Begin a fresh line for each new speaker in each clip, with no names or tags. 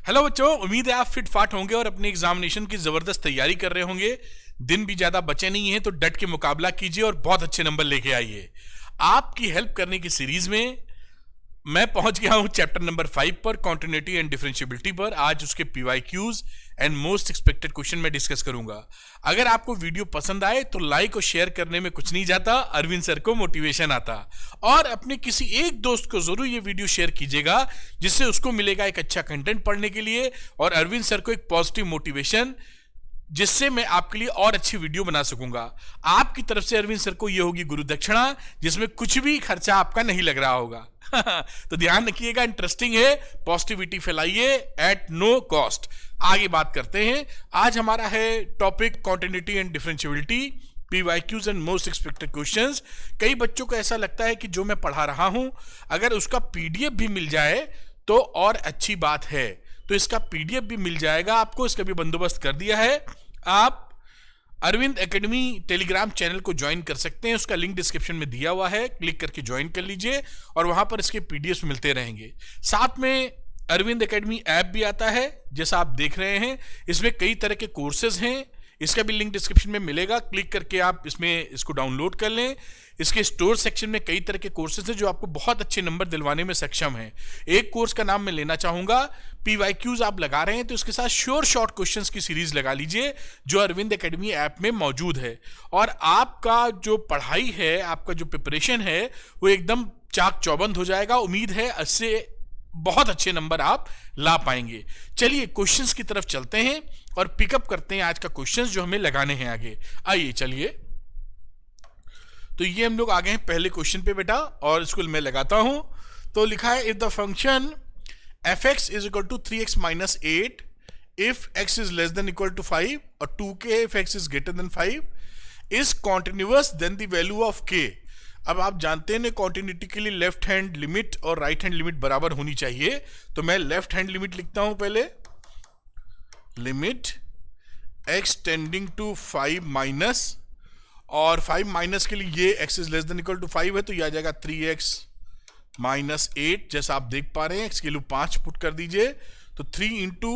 Hello बच्चों, उम्मीद है आप फिट फाट होंगे और अपने एग्जामिनेशन की जबरदस्त तैयारी कर रहे होंगे। दिन भी ज्यादा बचे नहीं है तो डट के मुकाबला कीजिए और बहुत अच्छे नंबर लेके आइए। आपकी हेल्प करने की सीरीज में मैं पहुंच गया हूं चैप्टर नंबर 5 पर, कॉन्टिन्यूटी एंड डिफरेंशिएबिलिटी पर। आज उसके PYQs and most expected question में डिस्कस करूंगा। अगर आपको वीडियो पसंद आए तो लाइक और शेयर करने में कुछ नहीं जाता, अरविंद सर को मोटिवेशन आता। और अपने किसी एक दोस्त को जरूर ये वीडियो शेयर कीजिएगा जिससे उसको मिलेगा एक अच्छा कंटेंट पढ़ने के लिए और अरविंद सर को एक पॉजिटिव मोटिवेशन, जिससे मैं आपके लिए और अच्छी वीडियो बना सकूंगा। आपकी तरफ से अरविंद सर को यह होगी गुरु दक्षिणा, जिसमें कुछ भी खर्चा आपका नहीं लग रहा होगा। तो ध्यान रखिएगा, इंटरेस्टिंग है, पॉजिटिविटी फैलाइए एट नो कॉस्ट। आगे बात करते हैं। आज हमारा है topic continuity and differentiability, PYQs and most expected questions. कई बच्चों को ऐसा लगता है कि जो मैं पढ़ा रहा हूं अगर उसका पीडीएफ भी मिल जाए तो और अच्छी बात है। तो इसका पीडीएफ भी मिल जाएगा आपको, इसका भी बंदोबस्त कर दिया है। आप अरविंद एकेडमी टेलीग्राम चैनल को ज्वाइन कर सकते हैं, उसका लिंक डिस्क्रिप्शन में दिया हुआ है, क्लिक करके ज्वाइन कर लीजिए और वहां पर इसके पीडीएफ मिलते रहेंगे। साथ में अरविंद एकेडमी ऐप भी आता है, जैसा आप देख रहे हैं। इसमें कई तरह के कोर्सेज हैं, इसका भी लिंक डिस्क्रिप्शन में मिलेगा, क्लिक करके आप इसको डाउनलोड कर लें। इसके स्टोर सेक्शन में कई तरह के कोर्सेज हैं जो आपको बहुत अच्छे नंबर दिलवाने में सक्षम हैं। एक कोर्स का नाम मैं लेना चाहूंगा, पीवाईक्यूज आप लगा रहे हैं तो इसके साथ श्योर शॉर्ट क्वेश्चंस की सीरीज लगा लीजिए जो अरविंद एकेडमी ऐप में मौजूद है। और आपका जो पढ़ाई है, आपका जो प्रिपरेशन है, वो एकदम चाक चौबंद हो जाएगा। उम्मीद है इससे बहुत अच्छे नंबर आप ला पाएंगे। चलिए क्वेश्चंस की तरफ चलते हैं और पिकअप करते हैं आज का क्वेश्चंस जो हमें लगाने हैं आगे। आइए चलिए, तो ये हम लोग आ गए हैं पहले क्वेश्चन पे बेटा, और इसको मैं लगाता हूं। तो लिखा है, if the function fx is equal to 3x minus 8 if x is less than equal to 5 और 2k if x is greater than 5 is continuous then the value of k। अब आप जानते हैं कॉन्टिन्यूटी के लिए लेफ्ट हैंड लिमिट और right hand limit बराबर होनी चाहिए। तो मैं लेफ्ट हैंड लिमिट लिखता हूं पहले, limit x tending to 5 minus, और 5 माइनस के लिए ये x is less than equal to 5 है तो ये आ जाएगा 3x माइनस 8। जैसा आप देख पा रहे हैं x के लिए 5 पुट कर दीजिए, तो 3 इंटू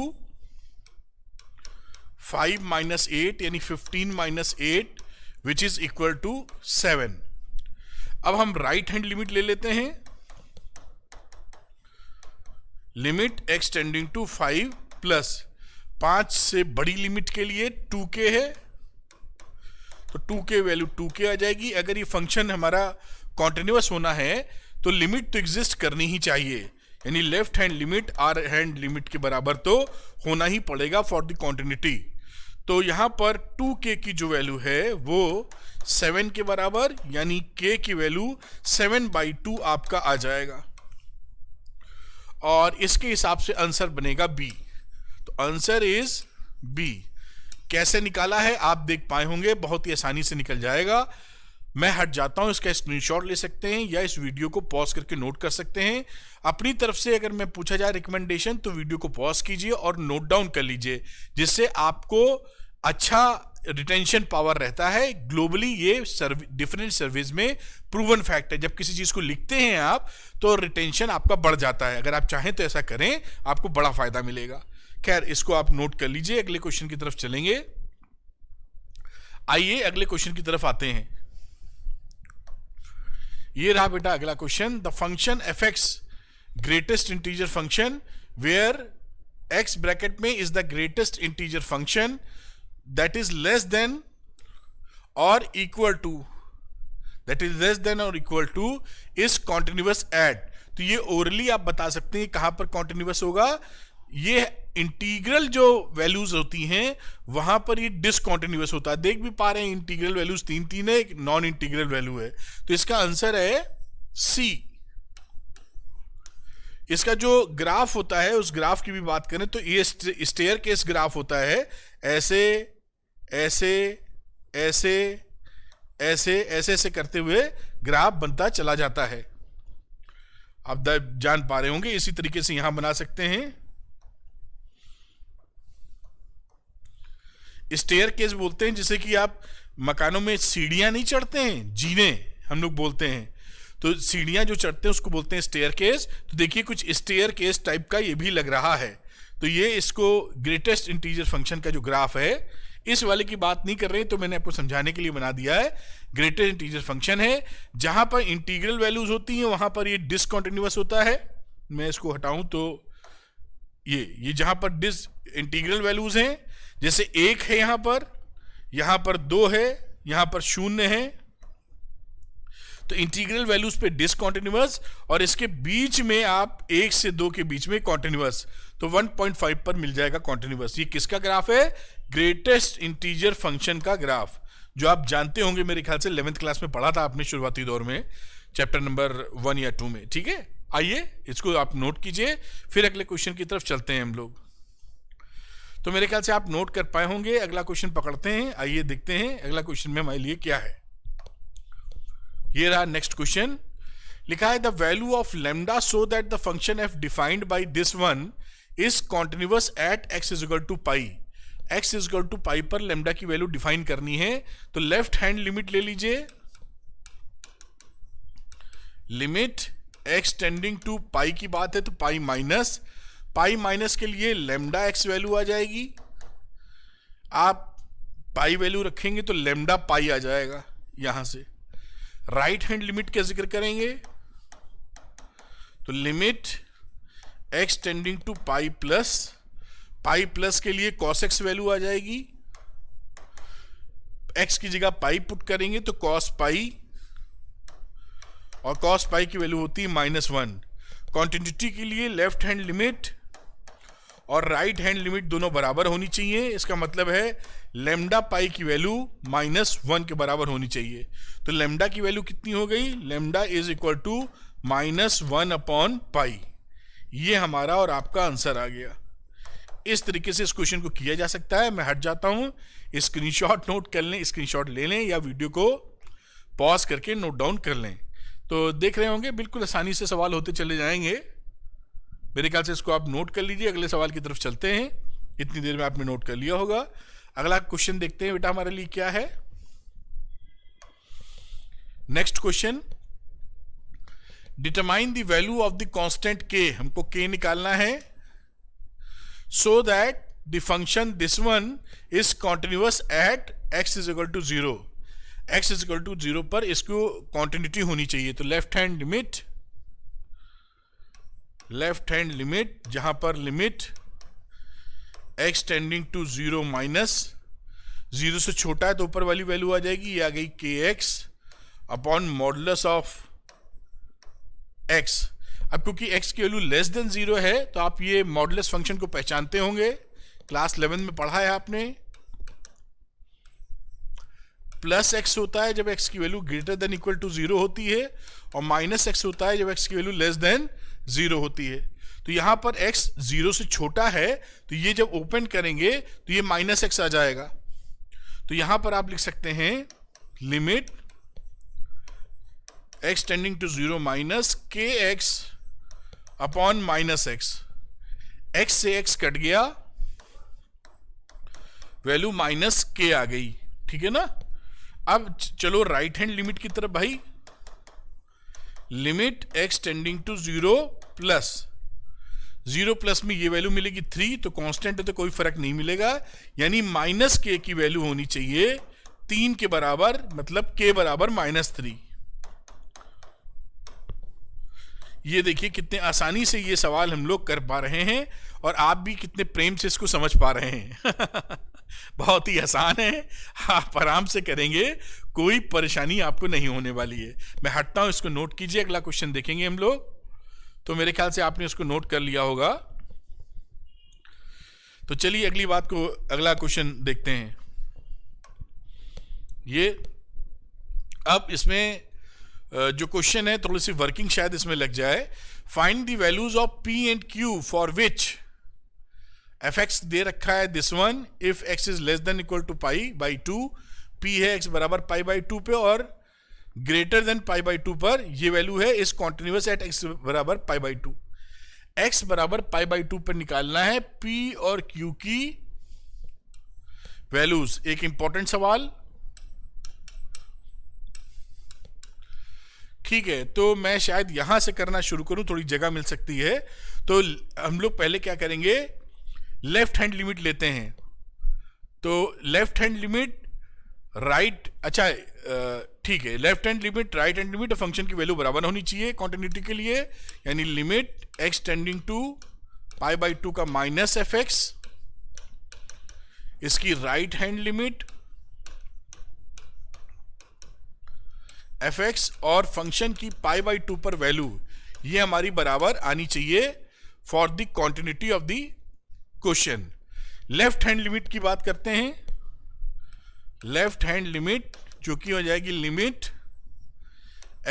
5 माइनस 8 यानी 15 minus 8 which is equal to 7। अब हम राइट हैंड लिमिट ले लेते हैं, limit x tending to 5 plus 5 से बड़ी लिमिट के लिए 2k है तो 2k वैल्यू 2k आ जाएगी। अगर ये फंक्शन हमारा कॉन्टिन्यूअस होना है तो लिमिट तो एग्जिस्ट करनी ही चाहिए, यानी लेफ्ट हैंड लिमिट आर हैंड लिमिट के बराबर तो होना ही पड़ेगा फॉर द कॉन्टिन्यूटी। तो यहां पर 2k की जो वैल्यू है वो 7 के बराबर, यानी k की वैल्यू 7/2 आपका आ जाएगा और इसके हिसाब से आंसर बनेगा b। तो आंसर इज b। कैसे निकाला है आप देख पाए होंगे, बहुत ही आसानी से निकल जाएगा। मैं हट जाता हूं, इसका स्क्रीनशॉट ले सकते हैं या इस वीडियो को पॉज करके नोट कर सकते हैं। अपनी तरफ से अगर मैं पूछा जाए रिकमेंडेशन तो वीडियो को पॉज कीजिए और नोट डाउन कर लीजिए, जिससे आपको अच्छा रिटेंशन पावर रहता है। ग्लोबली ये डिफरेंट सर्विस में प्रूवन फैक्ट है। जब किसी चीज को लिखते हैं आप तो रिटेंशन आपका बढ़ जाता है। अगर आप चाहें तो ऐसा करें, आपको बड़ा फायदा मिलेगा। खैर, इसको आप नोट कर लीजिए। अगले क्वेश्चन की तरफ चलेंगे। आइए अगले क्वेश्चन की तरफ आते हैं। ये रहा बेटा अगला question, the function fx greatest integer function where x bracket में is the greatest integer function that is less than और equal to is continuous at. तो ये ओरली आप बता सकते हैं कहां पर कॉन्टिन्यूअस होगा। ये इंटीग्रल जो वैल्यूज होती हैं वहां पर ये डिसकॉन्टिन्यूअस होता है। देख भी पा रहे हैं इंटीग्रल वैल्यूज 3 है, एक नॉन इंटीग्रल वैल्यू है। तो इसका आंसर है सी। इसका जो ग्राफ होता है उस ग्राफ की भी बात करें तो ये स्टेयर केस ग्राफ होता है, ऐसे ऐसे ऐसे ऐसे ऐसे ऐसे करते हुए ग्राफ बनता चला जाता है। आप जान पा रहे होंगे, इसी तरीके से यहां बना सकते हैं। स्टेयर केस बोलते हैं जिसे कि आप मकानों में सीढ़ियां नहीं चढ़ते हैं, जीने हम लोग बोलते हैं, तो सीढ़ियां जो चढ़ते हैं उसको बोलते हैं स्टेयर केस। तो देखिए कुछ स्टेयर केस टाइप का ये भी लग रहा है। तो ये इसको ग्रेटेस्ट इंटीजर फंक्शन का जो ग्राफ है, इस वाले की बात नहीं कर रहे, तो मैंने आपको समझाने के लिए बना दिया है। ग्रेटेस्ट इंटीजर फंक्शन है, जहां पर इंटीग्रल वैल्यूज होती हैं वहां पर ये डिसकंटिन्यूअस होता है। मैं इसको हटाऊं तो ये जहां पर डिस इंटीग्रल वैल्यूज हैं, जैसे 1 है यहां पर 2 है, यहां पर 0 है, तो इंटीग्रल वैल्यूज पे डिसकंटिन्यूअस, और इसके बीच में आप 1 से 2 के बीच में कॉन्टिन्यूअस, तो 1.5 पर मिल जाएगा कॉन्टिन्यूअस। ये किसका ग्राफ है? ग्रेटेस्ट इंटीजर फंक्शन का ग्राफ, जो आप जानते होंगे, मेरे ख्याल से 11th क्लास में पढ़ा था आपने शुरुआती दौर में, चैप्टर नंबर 1 या 2 में। ठीक है, आइए इसको आप नोट कीजिए, फिर अगले क्वेश्चन की तरफ चलते हैं हम लोग। तो मेरे ख्याल से आप नोट कर पाए होंगे। अगला क्वेश्चन पकड़ते हैं, आइए देखते हैं अगला क्वेश्चन में हमारे लिए क्या है। ये रहा नेक्स्ट क्वेश्चन। लिखा है the value of lambda so that the function F defined by this one is continuous at x is equal to pi. X is equal to pi पर लेमडा की वैल्यू डिफाइन करनी है, तो left hand limit ले लीजिए। Limit X tending to पाई की बात है, तो पाई माइनस के लिए लेमडा एक्स वैल्यू आ जाएगी। आप पाई वैल्यू रखेंगे तो लेमडा पाई आ जाएगा यहां से। राइट हैंड लिमिट का जिक्र करेंगे, तो limit X tending to pi plus के लिए कॉस एक्स वैल्यू आ जाएगी। एक्स की जगह पाई पुट करेंगे तो कॉस पाई, और कॉस पाई की वैल्यू होती है -1। कॉन्टिन्यूटी के लिए लेफ्ट हैंड लिमिट और राइट हैंड लिमिट दोनों बराबर होनी चाहिए। इसका मतलब है लेमडा पाई की वैल्यू -1 के बराबर होनी चाहिए। तो लेमडा की वैल्यू कितनी हो गई? Lambda is equal to -1 upon pi. ये हमारा और आपका आंसर आ गया। इस तरीके से इस क्वेश्चन को किया जा सकता है। मैं हट जाता हूं, स्क्रीनशॉट नोट कर लें, स्क्रीनशॉट ले लें, या वीडियो को पॉज करके नोट डाउन कर लें। तो देख रहे होंगे बिल्कुल आसानी से सवाल होते चले जाएंगे। मेरे ख्याल से इसको आप नोट कर लीजिए। अगले सवाल की तरफ चलते हैं। इतनी देर में आपने नोट कर लिया होगा। अगला क्वेश्चन देखते हैं बेटा हमारे लिए क्या है। Next question, determine the value of the constant K. हमको के निकालना है, so that the function this one is continuous at x is equal to 0। X is equal to 0 पर इसको कॉन्टिन्यूटी होनी चाहिए। तो लेफ्ट हैंड लिमिट जहां पर limit X tending to 0 minus 0 से छोटा है तो ऊपर वाली वैल्यू आ जाएगी, ये आ गई के x upon modulus of x. अब क्योंकि एक्स की वैल्यू लेस देन 0 है तो आप ये मॉडुलस फंक्शन को पहचानते होंगे, क्लास 11 में पढ़ा है आपने। प्लस एक्स होता है जब एक्स की value greater than equal to 0 होती है, और माइनस एक्स होता है जब एक्स की वैल्यू लेस देन 0 होती है। तो यहां पर x 0 से छोटा है तो ये जब ओपन करेंगे तो ये माइनस एक्स आ जाएगा। तो यहां पर आप लिख सकते हैं limit x tending to 0 minus के x upon minus x. X से x कट गया, वैल्यू माइनस के आ गई। ठीक है ना। अब चलो राइट हैंड लिमिट की तरफ भाई। Limit x tending to 0 plus में ये वैल्यू मिलेगी 3, तो कांस्टेंट है तो कोई फर्क नहीं मिलेगा, यानी माइनस के की वैल्यू होनी चाहिए 3 के बराबर, मतलब के बराबर -3। ये देखिए कितने आसानी से ये सवाल हम लोग कर पा रहे हैं, और आप भी कितने प्रेम से इसको समझ पा रहे हैं। बहुत ही आसान है, आप आराम से करेंगे, कोई परेशानी आपको नहीं होने वाली है। मैं हटता हूं, इसको नोट कीजिए। अगला क्वेश्चन देखेंगे हम लोग। तो मेरे ख्याल से आपने इसको नोट कर लिया होगा। तो चलिए अगला क्वेश्चन देखते हैं। ये अब इसमें जो क्वेश्चन है थोड़ी सी वर्किंग शायद इसमें लग जाए। Find the values of p and q for which f x दे रखा है this one if x is less than equal to pi by 2, p है एक्स बराबर पाई बाई 2 पे, और ग्रेटर देन पाई बाई 2 पर ये वैल्यू है इज कॉन्टिन्यूअस एट एक्स बराबर पाई बाई 2। एक्स बराबर पाई बाई 2 पर निकालना है पी और क्यू की वैल्यूज। एक इंपॉर्टेंट सवाल। ठीक है, तो मैं शायद यहां से करना शुरू करूं, थोड़ी जगह मिल सकती है। तो हम लोग पहले क्या करेंगे, लेफ्ट हैंड लिमिट लेते हैं, तो लेफ्ट हैंड लिमिट राइट, अच्छा ठीक है, left hand limit right hand limit और फंक्शन की वैल्यू बराबर होनी चाहिए कॉन्टिन्यूटी के लिए, यानी limit x tending to pi by 2 का माइनस एफ एक्स, इसकी right hand limit F X और फंक्शन की पाई बाई 2 पर वैल्यू, ये हमारी बराबर आनी चाहिए for the continuity of the question. Left hand limit की बात करते हैं। लेफ्ट हैंड लिमिट जो कि हो जाएगी limit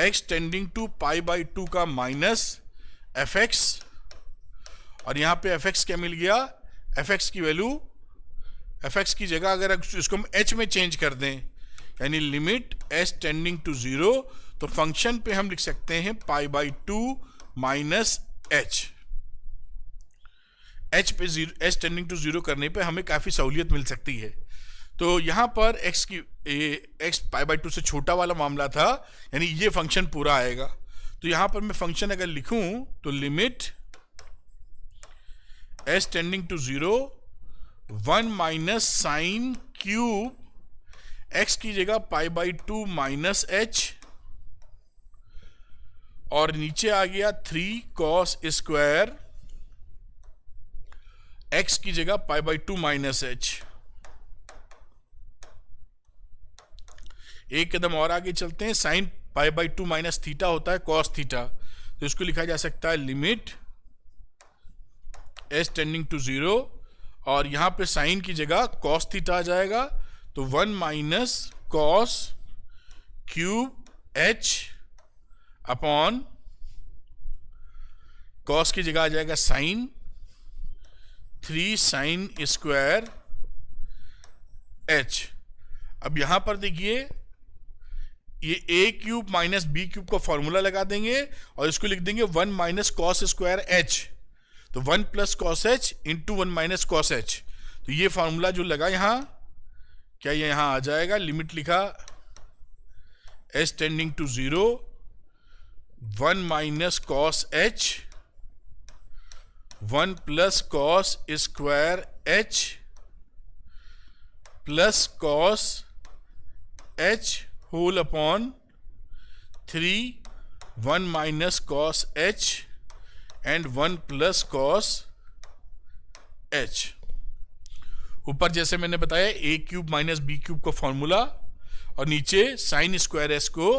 x tending to pi by 2 का माइनस एफ एक्स, और यहां पे एफ एक्स क्या मिल गया, एफ एक्स की वैल्यू, एफ एक्स की जगह अगर इसको हम h में चेंज कर दें, यानी लिमिट s टेंडिंग टू 0, तो फंक्शन पे हम लिख सकते हैं पाई बाई 2 माइनस h। h पे h टेंडिंग टू 0 करने पे हमें काफी सहूलियत मिल सकती है। तो यहां पर x पाई बाई 2 से छोटा वाला मामला था, यानी ये फंक्शन पूरा आएगा। तो यहां पर मैं फंक्शन अगर लिखूं तो limit s tending to 0 1 minus sine cube x की जगह पाई बाई 2 माइनस h, और नीचे आ गया 3 कॉस स्क्वायर x की जगह पाई बाई 2 माइनस h। एक कदम और आगे चलते हैं, sign pi by 2 minus theta होता है कॉस थीटा, तो इसको लिखा जा सकता है लिमिट s टेंडिंग टू 0, और यहां पे साइन की जगह कॉस थीटा आ जाएगा, तो 1 minus cos cube h upon cos की जगह आ जाएगा साइन 3 साइन स्क्वायर h। अब यहां पर देखिए ये a cube minus B cube का फॉर्मूला लगा देंगे और इसको लिख देंगे 1 माइनस कॉस स्क्वायर h, तो 1 plus cos h into 1 minus cos h। तो ये फॉर्मूला जो लगा यहां, क्या ये यहां आ जाएगा, लिमिट लिखा s tending to 0 1 minus cos h 1 plus cos square h plus cos h whole upon 3 1 minus cos h and 1 plus cos h। ऊपर जैसे मैंने बताया a cube minus B cube का फॉर्मूला, और नीचे साइन स्क्वायर h को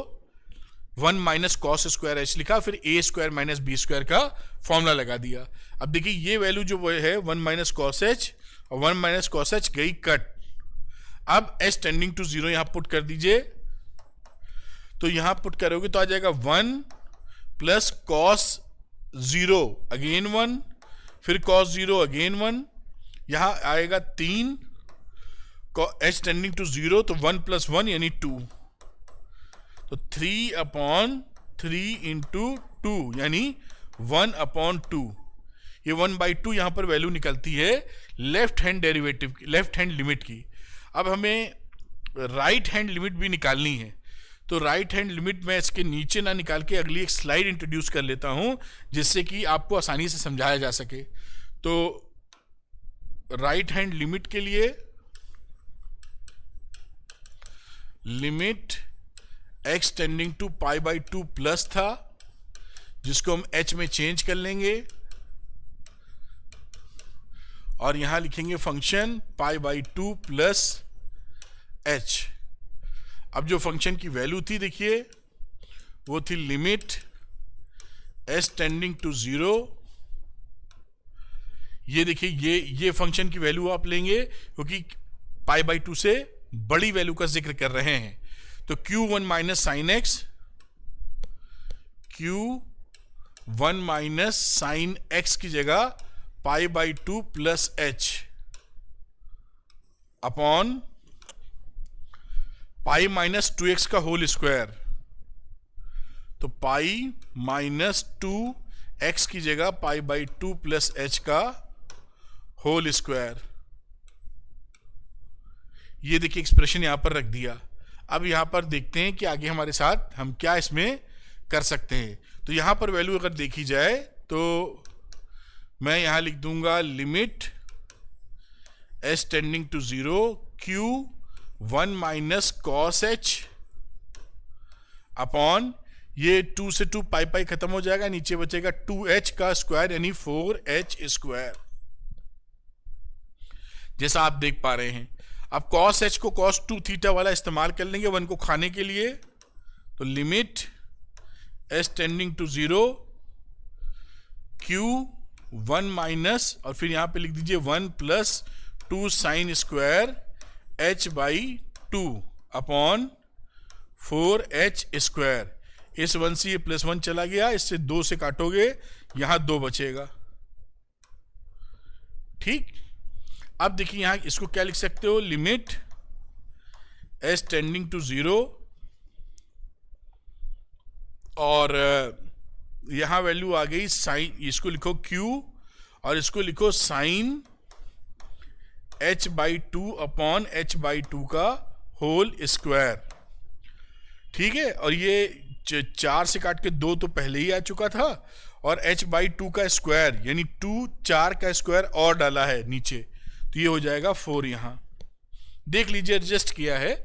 1 minus cos square h लिखा, फिर a square minus B square का फॉर्मूला लगा दिया। अब देखिए ये वैल्यू जो है 1 माइनस कॉस h और 1 माइनस कॉस h गई कट। अब s टेंडिंग टू 0 यहां पुट कर दीजिए, तो यहां पुट करोगे तो आ जाएगा 1 प्लस कॉस 0 अगेन 1, फिर कॉस 0 अगेन 1, यहां आएगा 3 h टेंडिंग टू 0, तो 1 प्लस 1 यानी 2, तो 3 अपॉन 3 इंटू 2 यानी 1 अपॉन 2। ये 1 बाई 2 यहां पर वैल्यू निकलती है left hand derivative, left hand limit की। अब हमें राइट हैंड लिमिट भी निकालनी है, तो राइट हैंड लिमिट मैं इसके नीचे ना निकाल के अगली एक स्लाइड इंट्रोड्यूस कर लेता हूं, जिससे कि आपको आसानी से समझाया जा सके। तो राइट हैंड लिमिट के लिए limit x tending to pi by 2 plus था, जिसको हम h में चेंज कर लेंगे, और यहां लिखेंगे function pi by 2 plus h। अब जो फंक्शन की वैल्यू थी देखिए वो थी लिमिट s टेंडिंग टू 0, ये देखिए ये फंक्शन की वैल्यू आप लेंगे क्योंकि पाई बाई 2 से बड़ी वैल्यू का जिक्र कर रहे हैं। तो q1 minus sine x, q1 minus sine x की जगह पाई by 2 plus h upon pi minus 2x का होल स्क्वायर, तो पाई माइनस 2x की जगह पाई बाई 2 प्लस h का होल स्क्वायर। ये देखिए एक्सप्रेशन यहां पर रख दिया। अब यहां पर देखते हैं कि आगे हमारे साथ हम क्या इसमें कर सकते हैं। तो यहां पर वैल्यू अगर देखी जाए तो मैं यहां लिख दूंगा limit H tending to 0 Q 1 minus cos H upon ये 2 से 2 पाई पाई खत्म हो जाएगा, नीचे बचेगा 2h का स्क्वायर यानी 4h स्क्वायर, जैसा आप देख पा रहे हैं। अब cos h को cos 2 थीटा वाला इस्तेमाल कर लेंगे 1 को खाने के लिए, तो limit h tending to 0 q 1 minus और फिर यहां पे लिख दीजिए 1 plus 2 sine square h by 2 upon 4h square. इस 1 से ये +1 चला गया, इससे 2 से काटोगे यहां 2 बचेगा। ठीक, अब देखिए यहां इसको क्या लिख सकते हो, लिमिट h टेंडिंग टू 0 और यहां वैल्यू आ गई साइन, इसको लिखो q और इसको लिखो sine h by 2 upon h by 2 का होल स्क्वायर। ठीक है, और ये 4 से काट के 2 तो पहले ही आ चुका था और h बाई 2 का स्क्वायर यानी 2 4 का स्क्वायर और डाला है नीचे, तो ये हो जाएगा 4। यहां देख लीजिए एडजस्ट किया है,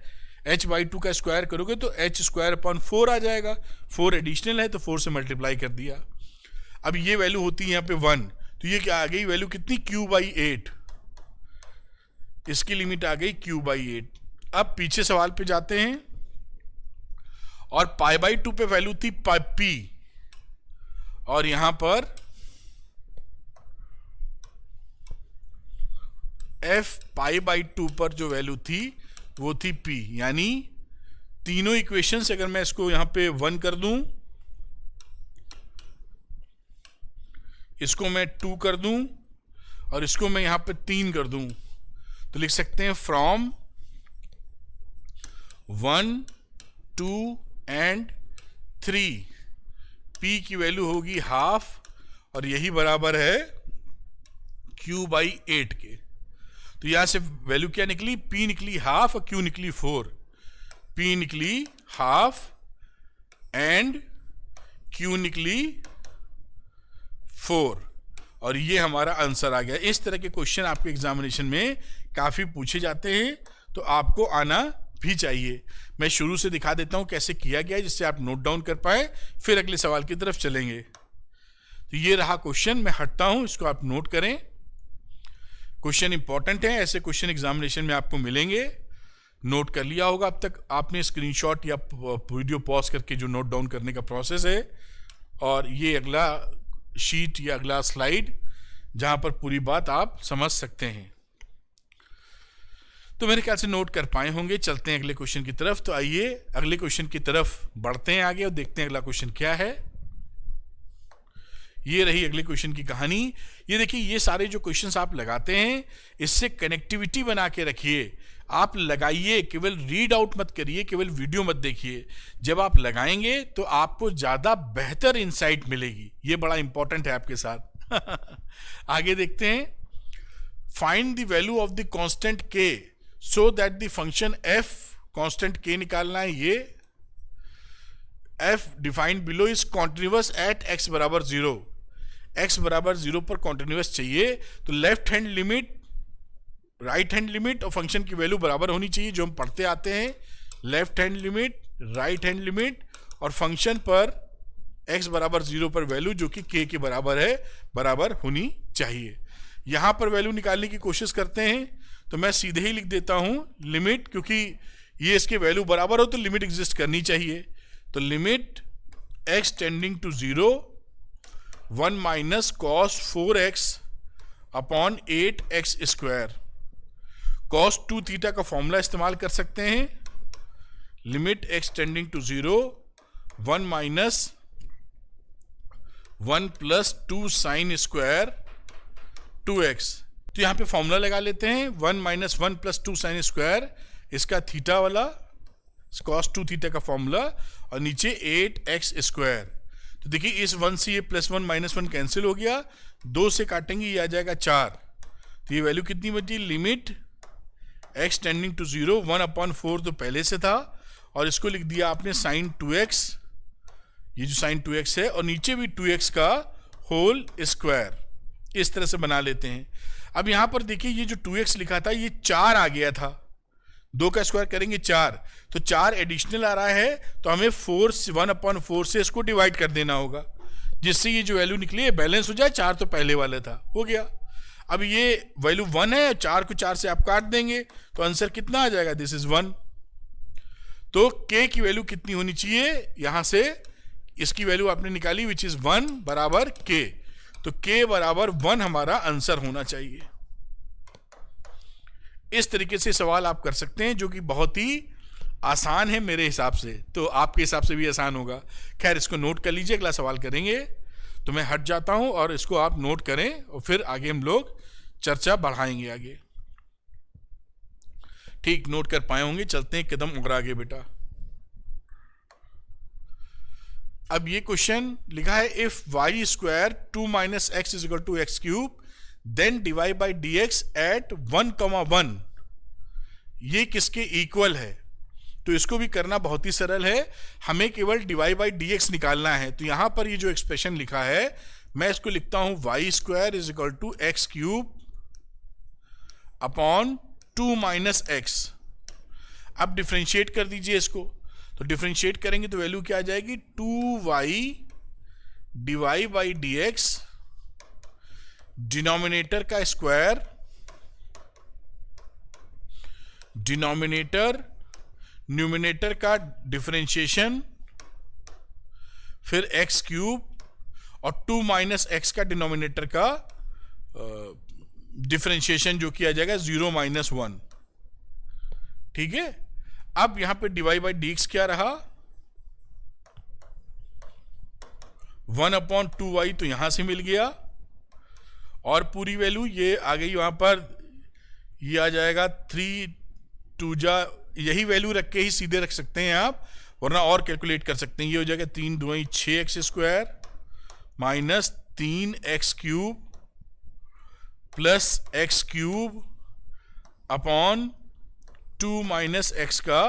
h बाई 2 का स्क्वायर करोगे तो h स्क्वायर अपॉन 4 आ जाएगा, 4 एडिशनल है तो 4 से मल्टीप्लाई कर दिया। अब ये वैल्यू होती है यहाँ पे 1, तो ये क्या आ गई वैल्यू कितनी, q बाई 8, इसकी लिमिट आ गई q बाई 8। अब पीछे सवाल पे जाते हैं और पाई बाई 2 पे वैल्यू थी p और यहां पर f पाई बाई 2 पर जो वैल्यू थी वो थी p, यानी तीनों इक्वेशन से अगर मैं इसको यहां पे 1 कर दूं, इसको मैं 2 कर दूं और इसको मैं यहां पे 3 कर दूं, तो लिख सकते हैं फ्रॉम 1 2 एंड 3 p की वैल्यू होगी हाफ और यही बराबर है q बाई 8 के। तो यहां से वैल्यू क्या निकली, p निकली हाफ और q निकली 4, p निकली हाफ एंड q निकली 4 और ये हमारा आंसर आ गया। इस तरह के क्वेश्चन आपके एग्जामिनेशन में काफी पूछे जाते हैं, तो आपको आना भी चाहिए। मैं शुरू से दिखा देता हूं कैसे किया गया है जिससे आप नोट डाउन कर पाए, फिर अगले सवाल की तरफ चलेंगे। तो ये रहा क्वेश्चन, मैं हटता हूं, इसको आप नोट करें। क्वेश्चन इंपॉर्टेंट है, ऐसे क्वेश्चन एग्जामिनेशन में आपको मिलेंगे। नोट कर लिया होगा अब तक आपने स्क्रीनशॉट या वीडियो पॉज करके जो नोट डाउन करने का प्रोसेस है, और ये अगला शीट या अगला स्लाइड जहां पर पूरी बात आप समझ सकते हैं। तो मेरे ख्याल से नोट कर पाए होंगे। चलते हैं अगले क्वेश्चन की तरफ। तो आइए अगले क्वेश्चन की तरफ बढ़ते हैं आगे और देखते हैं अगला क्वेश्चन क्या है। ये रही अगले क्वेश्चन की कहानी। ये देखिए, ये सारे जो क्वेश्चंस आप लगाते हैं इससे कनेक्टिविटी बना के रखिए। आप लगाइए, केवल रीड आउट मत करिए, केवल वीडियो मत देखिए। जब आप लगाएंगे तो आपको ज्यादा बेहतर इंसाइट मिलेगी। ये बड़ा इंपॉर्टेंट है आपके साथ। आगे देखते हैं। Find the value of the constant k so that the function f, constant k निकालना है। ये f defined below is continuous at x बराबर 0, x बराबर 0 पर कॉन्टिन्यूअस चाहिए, तो left hand limit right hand limit और फंक्शन की वैल्यू बराबर होनी चाहिए, जो हम पढ़ते आते हैं। Left hand limit, right hand limit और फंक्शन पर x बराबर 0 पर वैल्यू जो कि k के बराबर है, बराबर होनी चाहिए। यहां पर वैल्यू निकालने की कोशिश करते हैं तो मैं सीधे ही लिख देता हूं लिमिट, क्योंकि ये इसके वैल्यू बराबर हो तो लिमिट एग्जिस्ट करनी चाहिए। तो limit x tending to 0 1 minus cos 4x upon 8x square. Cos 2 theta का फॉर्मूला इस्तेमाल कर सकते हैं। Limit x tending to 0 1 minus 1 plus 2 sine square 2x। तो यहां पे फॉर्मूला लगा लेते हैं। 1 माइनस 1 प्लस 2 साइन स्क्वायर, इसका थीटा वाला cos 2 थीटा का फॉर्मूला, और नीचे 8x स्क्वायर। तो देखिए इस 1 से ये +1 -1 कैंसिल हो गया, 2 से काटेंगे ये आ जाएगा 4। तो ये वैल्यू कितनी बची, लिमिट x टेंडिंग टू 0 1/4 तो पहले से था, और इसको लिख दिया आपने साइन 2x, ये जो साइन 2x है, और नीचे भी 2x का होल स्क्वायर। इस तरह से बना लेते हैं। अब यहां पर देखिए ये जो 2x लिखा था ये 4 आ गया था, 2 का स्क्वायर करेंगे 4, तो 4 एडिशनल आ रहा है, तो हमें 1/4 से इसको डिवाइड कर देना होगा, जिससे ये जो वैल्यू निकली है बैलेंस हो जाए। 4 तो पहले वाला था, हो गया। अब ये वैल्यू 1 है, 4 को 4 से आप काट देंगे तो आंसर कितना आ जाएगा, दिस इज 1। तो k की वैल्यू कितनी होनी चाहिए, यहां से इसकी वैल्यू आपने निकाली विच इज 1 बराबर k, तो k बराबर 1 हमारा आंसर होना चाहिए। इस तरीके से सवाल आप कर सकते हैं, जो कि बहुत ही आसान है मेरे हिसाब से, तो आपके हिसाब से भी आसान होगा। खैर इसको नोट कर लीजिए, अगला सवाल करेंगे। तो मैं हट जाता हूं और इसको आप नोट करें और फिर आगे हम लोग चर्चा बढ़ाएंगे आगे। ठीक नोट कर पाए होंगे, चलते हैं कदम और आगे बेटा। अब ये क्वेश्चन लिखा है if y square 2 minus X is equal to X cube then divide by D x at 1,1, ये किसके इक्वल है। तो इसको भी करना बहुत ही सरल है, हमें केवल डिवाइड बाई डी एक्स निकालना है। तो यहां पर ये जो एक्सप्रेशन लिखा है मैं इसको लिखता हूं y square is equal to X cube upon 2 minus X. अब डिफ्रेंशिएट कर दीजिए इसको, तो डिफ्रेंशिएट करेंगे तो वैल्यू क्या आ जाएगी, 2y divide by D x, denominator का स्क्वायर, डिनोमिनेटर न्यूमिनेटर का डिफरेंशिएशन, फिर x क्यूब और 2 माइनस एक्स का डिनोमिनेटर का डिफरेंशिएशन जो किया जाएगा 0 माइनस 1। ठीक है, अब यहां पे डिवाइड बाई डी एक्स क्या रहा, 1/2y, तो यहां से मिल गया, और पूरी वैल्यू ये आ गई वहां पर, ये आ जाएगा 3 2 जा, यही वैल्यू रख के ही सीधे रख सकते हैं आप, वरना और कैलकुलेट कर सकते हैं। ये हो जाएगा 3 2 6x square minus 3x cube plus x cube upon 2 minus x का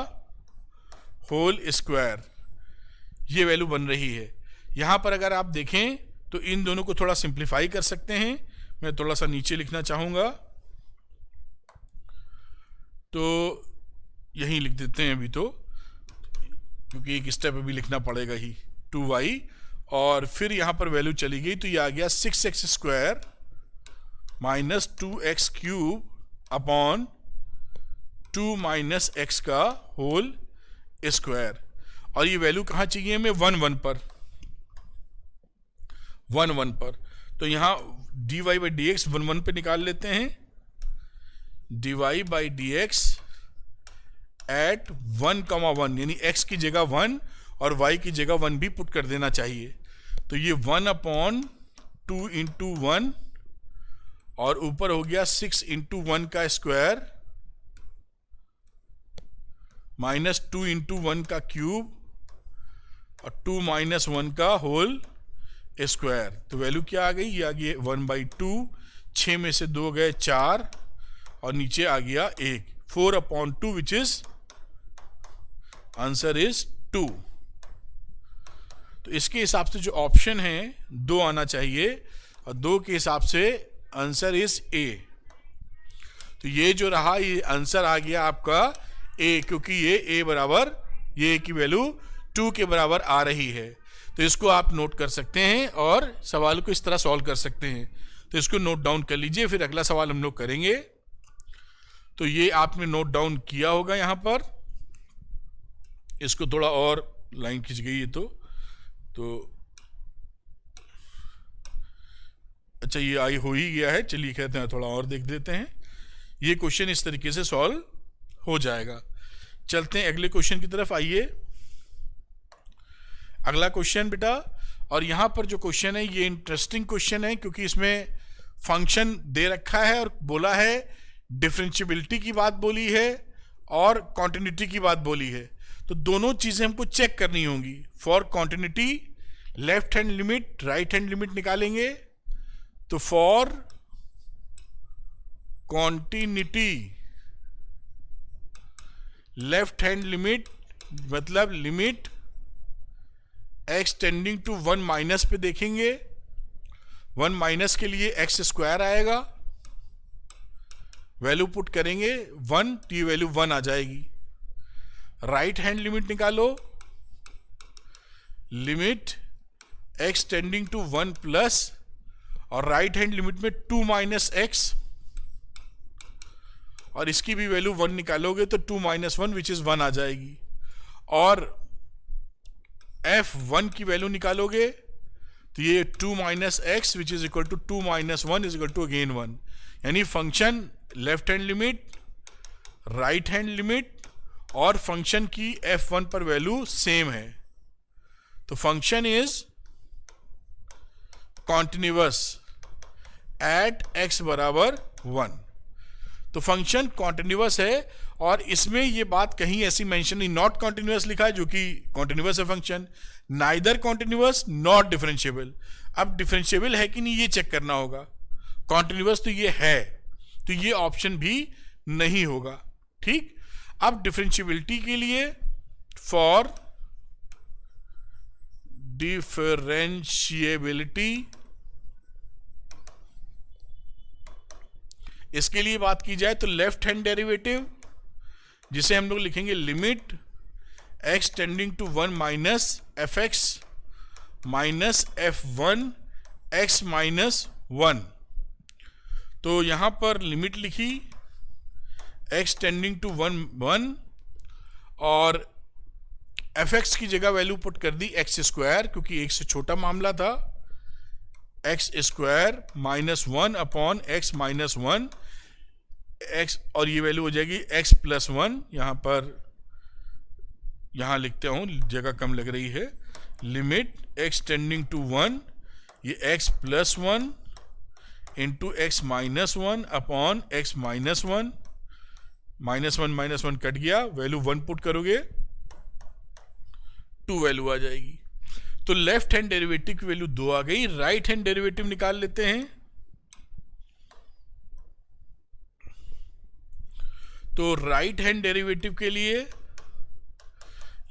होल स्क्वायर, ये वैल्यू बन रही है। यहां पर अगर आप देखें तो इन दोनों को थोड़ा सिंप्लीफाई कर सकते हैं, मैं थोड़ा सा नीचे लिखना चाहूंगा, तो यहीं लिख देते हैं अभी, तो क्योंकि एक स्टेप अभी लिखना पड़ेगा ही, 2y, और फिर यहां पर वैल्यू चली गई तो ये आ गया 6x square minus 2x cube upon 2 minus x का होल स्क्वायर, और ये वैल्यू कहां चाहिए हमें, 1 1 पर, 1 1 पर। तो यहां dy बाई डी एक्स 1 1 पे निकाल लेते हैं, dy by D x at 1,1, यानी x की जगह 1 और y की जगह 1 भी पुट कर देना चाहिए। तो ये 1/2 इंटू 1 और ऊपर हो गया 6 इंटू 1 का स्क्वायर माइनस 2 इंटू 1 का क्यूब और 2 माइनस 1 का होल स्क्वायर। तो वैल्यू क्या आ गई, ये आ गई 1/2, 6 में से 2 गए 4 और नीचे आ गया 1, 4/2 विच इज आंसर इज 2। तो इसके हिसाब से जो ऑप्शन है 2 आना चाहिए, और 2 के हिसाब से आंसर इज ए। तो ये जो रहा ये आंसर आ गया आपका ए, क्योंकि ये ए बराबर, ये की वैल्यू 2 के बराबर आ रही है। तो इसको आप नोट कर सकते हैं और सवाल को इस तरह सॉल्व कर सकते हैं। तो इसको नोट डाउन कर लीजिए, फिर अगला सवाल हम लोग करेंगे। तो ये आपने नोट डाउन किया होगा यहां पर, इसको थोड़ा और लाइन खिंच गई है तो अच्छा ये आई हो ही गया है, चलिए कहते हैं थोड़ा और देख देते हैं। ये क्वेश्चन इस तरीके से सॉल्व हो जाएगा। चलते हैं अगले क्वेश्चन की तरफ, आइए अगला क्वेश्चन बेटा। और यहां पर जो क्वेश्चन है ये इंटरेस्टिंग क्वेश्चन है, क्योंकि इसमें फंक्शन दे रखा है और बोला है डिफरेंशिएबिलिटी की बात बोली है और कॉन्टिन्यूटी की बात बोली है। तो दोनों चीजें हमको चेक करनी होंगी। For continuity left hand limit right hand limit निकालेंगे। तो for continuity left hand limit मतलब limit x tending to 1 minus पे देखेंगे। 1 माइनस के लिए एक्स स्क्वायर आएगा, वैल्यू पुट करेंगे 1 तो ये वैल्यू 1 आ जाएगी। राइट हैंड लिमिट निकालो, limit x tending to 1 plus और राइट हैंड लिमिट में 2 माइनस एक्स, और इसकी भी वैल्यू 1 निकालोगे तो 2 माइनस 1 विच इज 1 आ जाएगी। और f1 की वैल्यू निकालोगे तो ये 2 minus X which is equal to 2 minus 1 is equal to again 1। यानी function left hand limit, right hand limit और फंक्शन की f1 पर वैल्यू सेम है, तो function is continuous at x बराबर 1। तो फंक्शन कॉन्टिन्यूअस है, और इसमें ये बात कहीं ऐसी मेंशन नहीं, नॉट कॉन्टिन्यूअस लिखा है जो कि कॉन्टिन्यूअस है function, neither continuous not differentiable. अब डिफरेंशिएबल है कि नहीं ये चेक करना होगा, कॉन्टिन्यूअस तो ये है, तो ये ऑप्शन भी नहीं होगा। ठीक, अब डिफरेंशिएबिलिटी के लिए फॉर डिफरेंशिएबिलिटी, इसके लिए बात की जाए तो लेफ्ट हैंड डेरिवेटिव, जिसे हम लोग लिखेंगे limit x tending to 1 minus F x minus f1 x minus 1। तो यहां पर लिमिट लिखी x टेंडिंग टू 1 1 और एफ एक्स की जगह वैल्यू पुट कर दी एक्स स्क्वायर, क्योंकि एक से छोटा मामला था, x square minus 1 upon x minus 1 x, और ये वैल्यू हो जाएगी एक्स प्लस 1। यहां पर यहां लिखते हूं, जगह कम लग रही है, लिमिट एक्स टेंडिंग टू 1, ये x plus 1 into x minus 1 upon x minus 1, minus one cut गया, वैल्यू 1 पुट करोगे 2 वैल्यू आ जाएगी। तो लेफ्ट हैंड डेरिवेटिव की वैल्यू 2 आ गई। राइट हैंड डेरिवेटिव निकाल लेते हैं। तो राइट हैंड डेरिवेटिव के लिए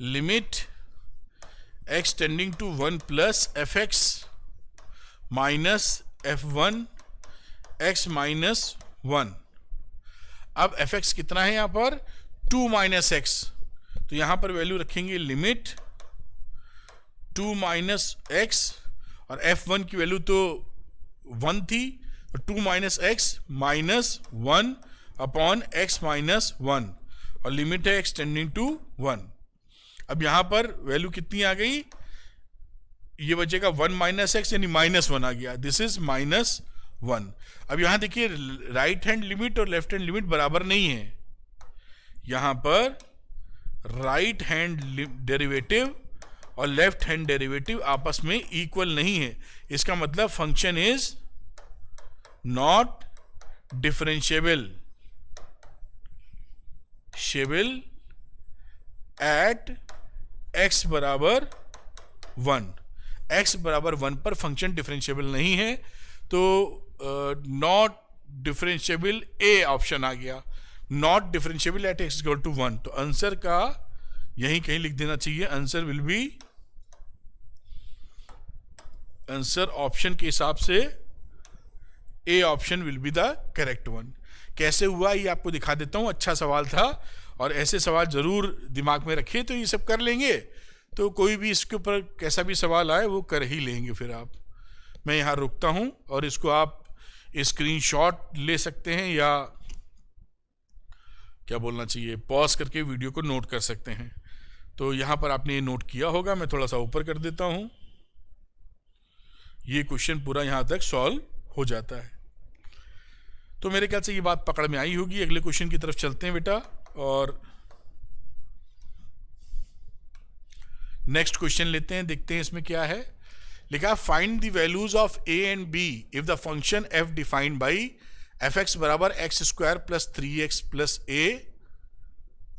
limit x tending to 1 plus F x minus f1 x minus 1। अब एफ एक्स कितना है यहां पर 2 माइनस एक्स, तो यहां पर वैल्यू रखेंगे लिमिट 2 माइनस एक्स, और f1 की वैल्यू तो 1 थी, तो 2 minus x minus 1 upon x minus 1, और लिमिट है x टेंडिंग टू 1। अब यहां पर वैल्यू कितनी आ गई, ये बचेगा 1 माइनस एक्स यानी माइनस 1 आ गया, दिस इज माइनस 1। अब यहां देखिए राइट हैंड लिमिट और लेफ्ट हैंड लिमिट बराबर नहीं है, यहां पर राइट हैंड डेरिवेटिव और लेफ्ट हैंड डेरिवेटिव आपस में इक्वल नहीं है। इसका मतलब function is not differentiable at x बराबर 1। x बराबर 1 पर फंक्शन डिफरेंशिएबल नहीं है, तो नॉट डिफरेंशिएबल ए ऑप्शन आ गया, not differentiable at x equal to 1। तो आंसर का यहीं कहीं लिख देना चाहिए, answer will be, answer option के हिसाब से A option will be the correct one. कैसे हुआ ये आपको दिखा देता हूं, अच्छा सवाल था, और ऐसे सवाल जरूर दिमाग में रखिए, तो ये सब कर लेंगे तो कोई भी इसके ऊपर कैसा भी सवाल आए वो कर ही लेंगे फिर आप। मैं यहाँ रुकता हूँ, और इसको आप स्क्रीनशॉट ले सकते हैं, या क्या बोलना चाहिए, पॉज करके वीडियो को नोट कर सकते हैं। तो यहाँ पर आपने ये नोट किया होगा, मैं थोड़ा सा ऊपर कर देता हूँ, ये क्वेश्चन पूरा यहाँ तक सॉल्व हो जाता है। तो मेरे ख्याल से ये बात पकड़ में आई होगी। अगले क्वेश्चन की तरफ चलते हैं बेटा, और नेक्स्ट क्वेश्चन लेते हैं, देखते हैं इसमें क्या है। लिखा find the values of a and b if the function f defined by f x बराबर x square plus 3x plus a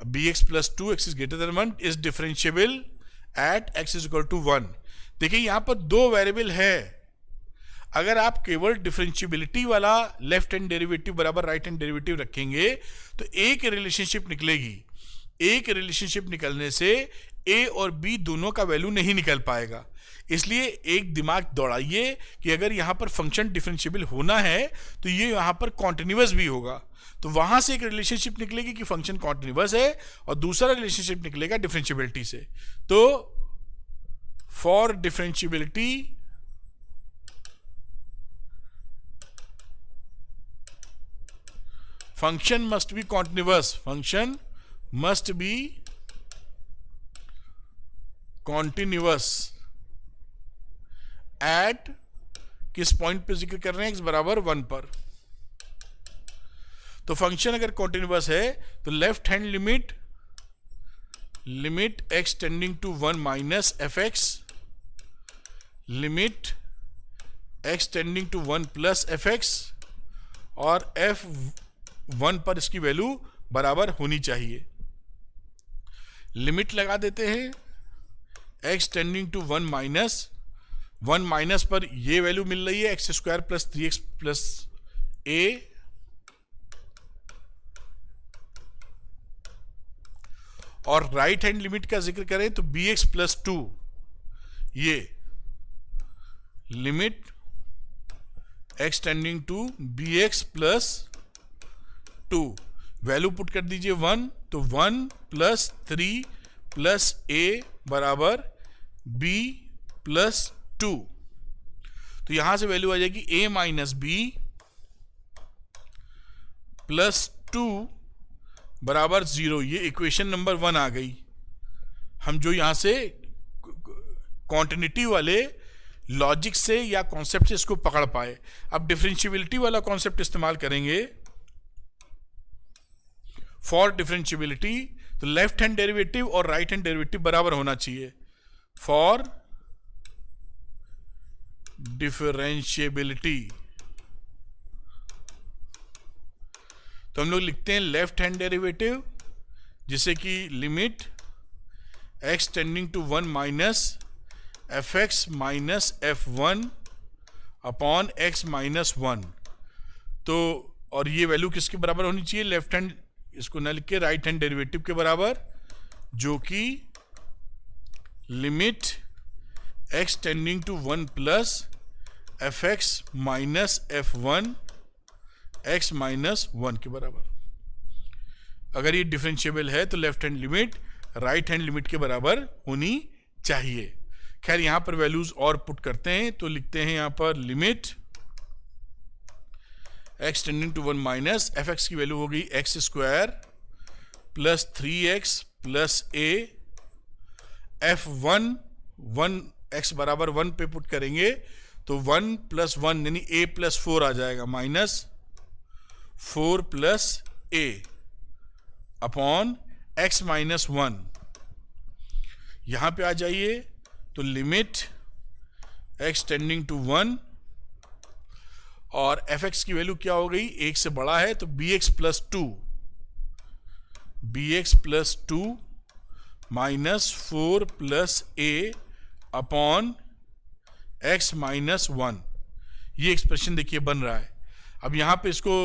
bx plus 2x is greater than 1 is differentiable at x is equal to 1। देखिए यहां पर 2 variable है, अगर आप केवल differentiability वाला left hand derivative बराबर राइट हैंड डेरिवेटिव रखेंगे तो एक रिलेशनशिप निकलेगी। एक रिलेशनशिप निकलने से ए और बी दोनों का वैल्यू नहीं निकल पाएगा। इसलिए एक दिमाग दौड़ाइए कि अगर यहाँ पर फंक्शन डिफरेंशिएबल होना है तो ये यहाँ पर कॉन्टिन्यूअस भी होगा। तो वहां से एक रिलेशनशिप निकलेगी कि फंक्शन कॉन्टिन्यूअस है और दूसरा रिलेशनशिप निकलेगा डिफरेंशिएबिलिटी से। तो for differentiability function must be continuous, function must be continuous at किस पॉइंट पे जिक्र कर रहे हैं, x बराबर 1 पर। तो फंक्शन अगर कॉन्टिन्यूअस है तो left hand limit x tending to 1 minus F X, limit x tending to 1 plus F X, और f1 पर इसकी वैल्यू बराबर होनी चाहिए। लिमिट लगा देते हैं x टेंडिंग टू 1 माइनस पर ये वैल्यू मिल रही है x square plus 3x plus a, और राइट हैंड लिमिट का जिक्र करें तो bx प्लस 2, ये limit x tending to bx plus 2, value put कर दीजिए 1, तो 1 प्लस 3 प्लस a बराबर b प्लस 2। तो यहां से वैल्यू आ जाएगी a माइनस बी प्लस 2 बराबर 0। ये इक्वेशन नंबर 1 आ गई। हम जो यहां से कॉन्टिन्यूटी वाले लॉजिक से या कॉन्सेप्ट से इसको पकड़ पाए। अब डिफरेंशिएबिलिटी वाला कॉन्सेप्ट इस्तेमाल करेंगे फॉर डिफरेंशिएबिलिटी। तो लेफ्ट हैंड डेरिवेटिव और राइट हैंड डेरिवेटिव बराबर होना चाहिए फॉर डिफरेंशिएबिलिटी। तो हम लोग लिखते हैं लेफ्ट हैंड डेरिवेटिव जिसे कि limit x tending to 1 minus F x minus f1 upon x minus 1। तो और ये वैल्यू किसके बराबर होनी चाहिए, लेफ्ट हैंड, इसको ना लिख के राइट हैंड डेरिवेटिव के बराबर, जो कि limit x tending to 1 plus F x minus f1 x minus 1 के बराबर। अगर ये डिफरेंशिएबल है तो left hand limit right hand limit के बराबर होनी चाहिए। खैर यहां पर वैल्यूज और पुट करते हैं, तो लिखते हैं यहां पर limit x tending to 1 minus F x की वैल्यू हो गई x square plus 3x plus a, f1 1x बराबर 1 पे पुट करेंगे तो 1 प्लस 1 यानी a प्लस 4 आ जाएगा, minus 4 plus a upon x minus 1। यहां पे आ जाइए तो लिमिट x टेंडिंग टू 1 और एफ एक्स की वैल्यू क्या हो गई, 1 से बड़ा है तो bx plus 2 minus 4 plus a upon x minus 1। ये एक्सप्रेशन देखिए बन रहा है। अब यहां पे इसको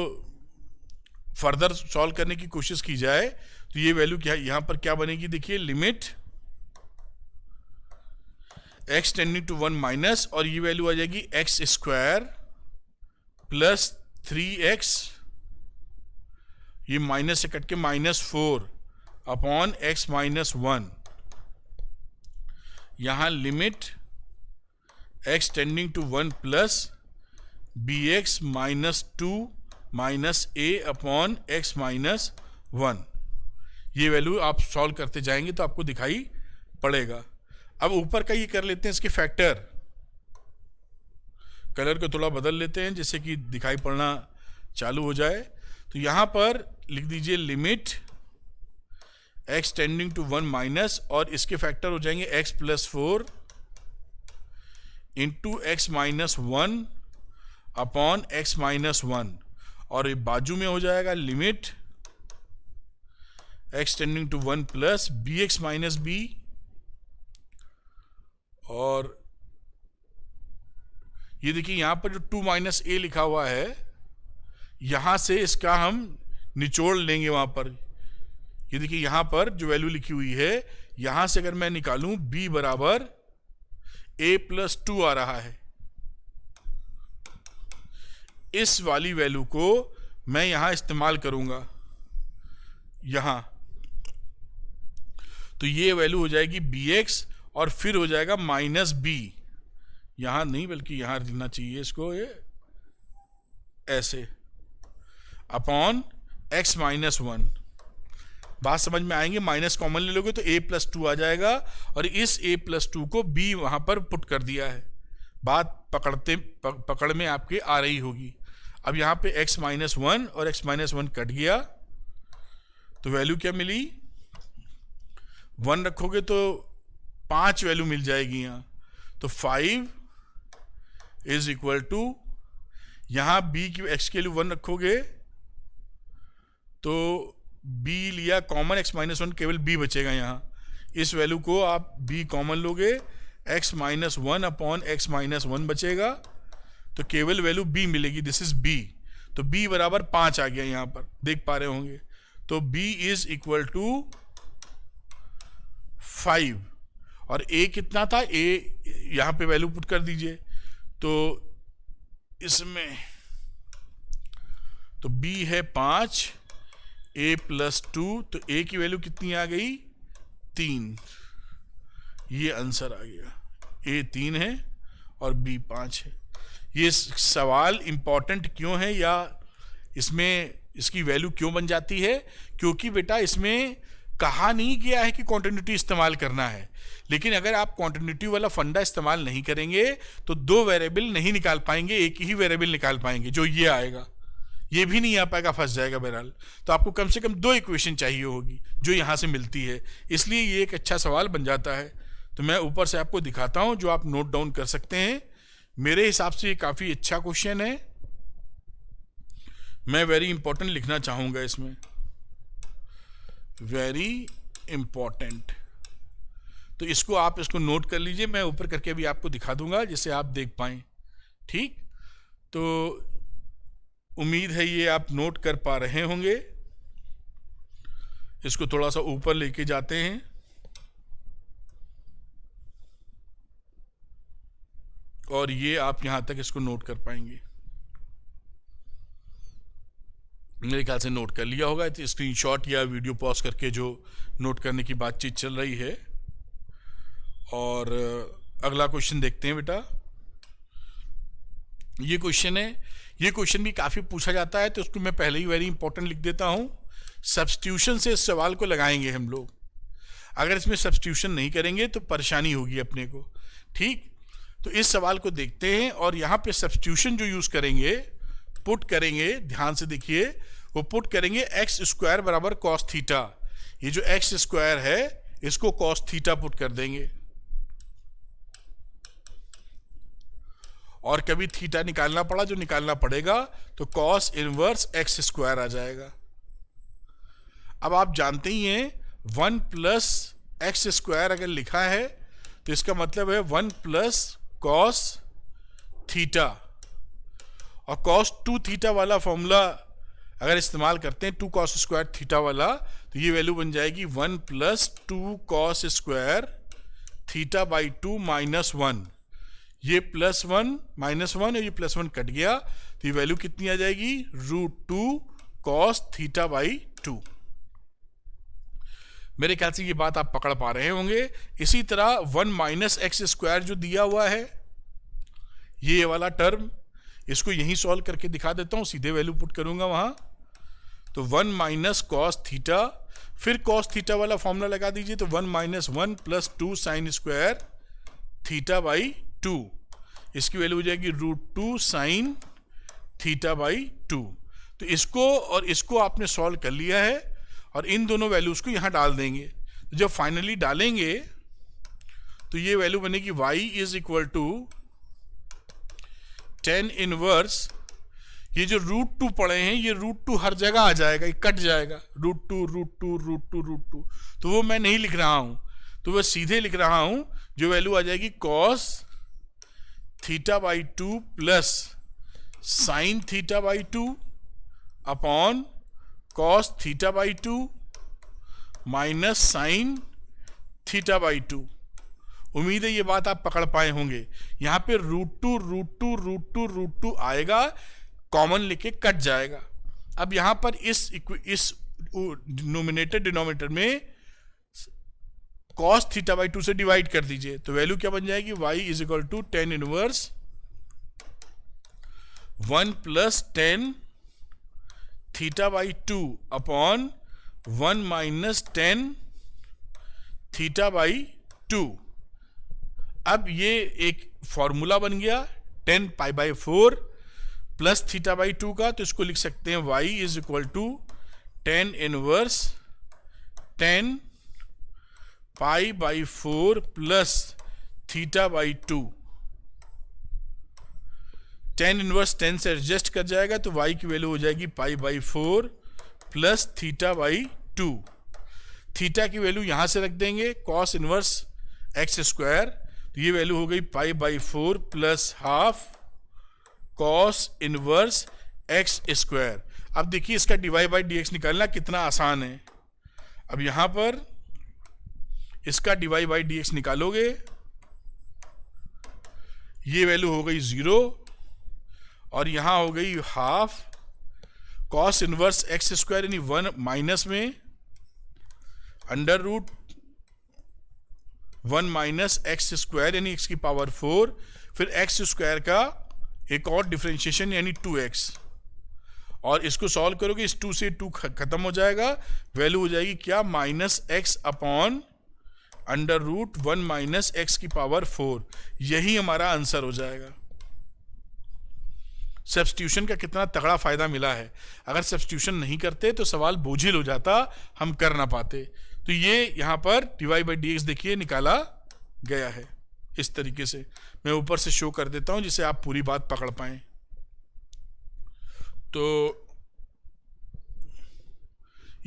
फर्दर सॉल्व करने की कोशिश की जाए तो ये वैल्यू क्या, यहां पर क्या बनेगी, देखिए limit x tending to 1 minus, और ये वैल्यू आ जाएगी एक्स स्क्वायर प्लस 3x, ये माइनस से कट के माइनस 4 अपॉन x माइनस 1। यहां limit x tending to 1 plus bx minus 2 minus a upon x minus 1। ये वैल्यू आप सॉल्व करते जाएंगे तो आपको दिखाई पड़ेगा। अब ऊपर का ये कर लेते हैं, इसके फैक्टर, कलर को थोड़ा बदल लेते हैं जिससे कि दिखाई पड़ना चालू हो जाए। तो यहां पर लिख दीजिए limit x tending to 1 minus, और इसके फैक्टर हो जाएंगे x plus 4 into x minus 1 upon x minus 1, और ये बाजू में हो जाएगा limit x tending to 1 plus bx minus b, और ये देखिए यहां पर जो 2 माइनस a लिखा हुआ है, यहां से इसका हम निचोड़ लेंगे वहां पर। ये देखिए यहां पर जो वैल्यू लिखी हुई है यहां से अगर मैं निकालूं b बराबर a+2 आ रहा है, इस वाली वैल्यू को मैं यहां इस्तेमाल करूंगा यहां, तो ये वैल्यू हो जाएगी bx और फिर हो जाएगा -b, यहां नहीं बल्कि यहां लिखना चाहिए इसको, ये ऐसे अपॉन x-1। बात समझ में आएंगे, माइनस कॉमन ले लोगे तो a+2 आ जाएगा और इस a+2 को b वहां पर पुट कर दिया है। बात पकड़ में आपके आ रही होगी। अब यहां पे x-1 और x-1 कट गया तो वैल्यू क्या मिली, 1 रखोगे तो 5 वैल्यू मिल जाएगी यहां, तो 5 इज इक्वल टू, यहां b की x के लिए 1 रखोगे तो b लिया कॉमन, x-1 केवल b बचेगा यहां, इस वैल्यू को आप b कॉमन लोगे, x-1 अपॉन x-1 बचेगा तो केवल वैल्यू b मिलेगी, दिस इज b। तो b बराबर 5 आ गया यहां पर, देख पा रहे होंगे। तो b इज इक्वल टू 5 और a कितना था, a यहां पे वैल्यू पुट कर दीजिए, तो इसमें तो b है 5, a+2, तो a की वैल्यू कितनी आ गई, 3, ये आंसर आ गया, a 3 है और b 5 है। ये सवाल इंपॉर्टेंट क्यों है या इसमें इसकी वैल्यू क्यों बन जाती है, क्योंकि बेटा इसमें कहा नहीं गया है कि कॉन्टिन्यूटी इस्तेमाल करना है, लेकिन अगर आप कॉन्टिन्यूटी वाला फंडा इस्तेमाल नहीं करेंगे तो 2 वेरिएबल नहीं निकाल पाएंगे, एक ही वेरिएबल निकाल पाएंगे जो ये आएगा, ये भी नहीं आ पाएगा, फंस जाएगा बहरहाल। तो आपको कम से कम 2 इक्वेशन चाहिए होगी जो यहां से मिलती है, इसलिए ये एक अच्छा सवाल बन जाता है। तो मैं ऊपर से आपको दिखाता हूं जो आप नोट डाउन कर सकते हैं। मेरे हिसाब से ये काफी अच्छा क्वेश्चन है, मैं वेरी इंपॉर्टेंट लिखना चाहूंगा इसमें, वेरी इंपॉर्टेंट। तो इसको नोट कर लीजिए, मैं ऊपर करके भी आपको दिखा दूंगा जिससे आप देख पाएं, ठीक। तो उम्मीद है ये आप नोट कर पा रहे होंगे। इसको थोड़ा सा ऊपर लेके जाते हैं, और ये आप यहां तक इसको नोट कर पाएंगे, मेरे ख्याल से नोट कर लिया होगा। तो स्क्रीनशॉट या वीडियो पॉज करके जो नोट करने की बातचीत चल रही है। और अगला क्वेश्चन देखते हैं बेटा, ये क्वेश्चन है, ये क्वेश्चन भी काफी पूछा जाता है, तो उसको मैं पहले ही वेरी इंपॉर्टेंट लिख देता हूं। सब्स्टिट्यूशन से इस सवाल को लगाएंगे हम लोग, अगर इसमें सब्स्टिट्यूशन नहीं करेंगे तो परेशानी होगी अपने को, ठीक। तो इस सवाल को देखते हैं, और यहां पे सब्स्टिट्यूशन जो यूज करेंगे, पुट करेंगे, ध्यान से देखिए, वो पुट करेंगे x² बराबर cos थीटा। ये जो x² है इसको cos थीटा पुट कर देंगे, और कभी थीटा निकालना पड़ा जो निकालना पड़ेगा तो cos इनवर्स x² आ जाएगा। अब आप जानते ही हैं 1 प्लस x² अगर लिखा है तो इसका मतलब है 1 प्लस cos थीटा, और cos 2 थीटा वाला फॉर्मूला अगर इस्तेमाल करते हैं 2 cos स्क्वायर थीटा वाला, तो ये वैल्यू बन जाएगी 1 plus 2 cos square theta by 2 minus 1। ये +1 -1 और ये +1 कट गया, तो ये वैल्यू कितनी आ जाएगी, √2 cos थीटा बाई 2। मेरे ख्याल से ये बात आप पकड़ पा रहे होंगे। इसी तरह 1 माइनस x² जो दिया हुआ है, ये वाला टर्म, इसको यहीं सॉल्व करके दिखा देता हूं, सीधे वैल्यू पुट करूंगा वहां। तो 1 माइनस cos थीटा, फिर cos थीटा वाला फॉर्मूला लगा दीजिए, तो 1 minus 1 plus 2 sine square theta by 2, इसकी वैल्यू हो जाएगी √2 साइन थीटा बाई 2। तो इसको और इसको आपने सॉल्व कर लिया है, और इन दोनों वैल्यूज को यहां डाल देंगे। तो जब फाइनली डालेंगे तो ये वैल्यू बनेगी y is equal to tan inverse, ये जो √2 पड़े हैं ये √2 हर जगह आ जाएगा, ये कट जाएगा, √2 तो वो मैं नहीं लिख रहा हूं, तो वह सीधे लिख रहा हूं, जो वैल्यू आ जाएगी cos theta by 2 plus sine theta by 2 upon cos theta by 2 minus sine theta by 2। उम्मीद है ये बात आप पकड़ पाए होंगे। यहां पे √2 आएगा, कॉमन लेके कट जाएगा। अब यहां पर इस नोमिनेटर डिनोमिनेटर में cos थीटा बाई 2 से डिवाइड कर दीजिए, तो वैल्यू क्या बन जाएगी, y is equal to tan inverse 1 plus tan theta by 2 upon 1 minus tan theta by 2। अब ये एक फॉर्मूला बन गया tan pi by 4 plus theta by 2 का, तो इसको लिख सकते हैं y is equal to tan inverse tan pi by 4 plus theta by 2। tan inverse 10 से एडजस्ट कर जाएगा, तो y की वैल्यू हो जाएगी पाई by 4 plus theta by 2। Theta की वैल्यू यहां से रख देंगे, cos इनवर्स एक्स स्क्वायर, तो ये वैल्यू हो गई पाई by 4 plus half cos inverse x square. अब देखिए इसका dy बाई डी एक्स निकालना कितना आसान है। अब यहां पर इसका dy बाई डी एक्स निकालोगे, ये वैल्यू हो गई 0 और यहां हो गई half cos inverse x square यानी 1 माइनस में under root 1 minus x square यानी x की पावर 4, फिर एक्स स्क्वायर का एक और डिफरेंशिएशन यानी 2x, और इसको सॉल्व करोगे इस 2 से 2 खत्म हो जाएगा, वैल्यू हो जाएगी क्या, minus x upon under root 1 minus x की पावर 4। यही हमारा आंसर हो जाएगा। सब्स्टिट्यूशन का कितना तगड़ा फायदा मिला है। अगर सब्स्टिट्यूशन नहीं करते तो सवाल बोझिल हो जाता, हम कर ना पाते। तो ये यहां पर dy बाई डी एक्स देखिए निकाला गया है इस तरीके से। मैं ऊपर से शो कर देता हूं जिससे आप पूरी बात पकड़ पाएं। तो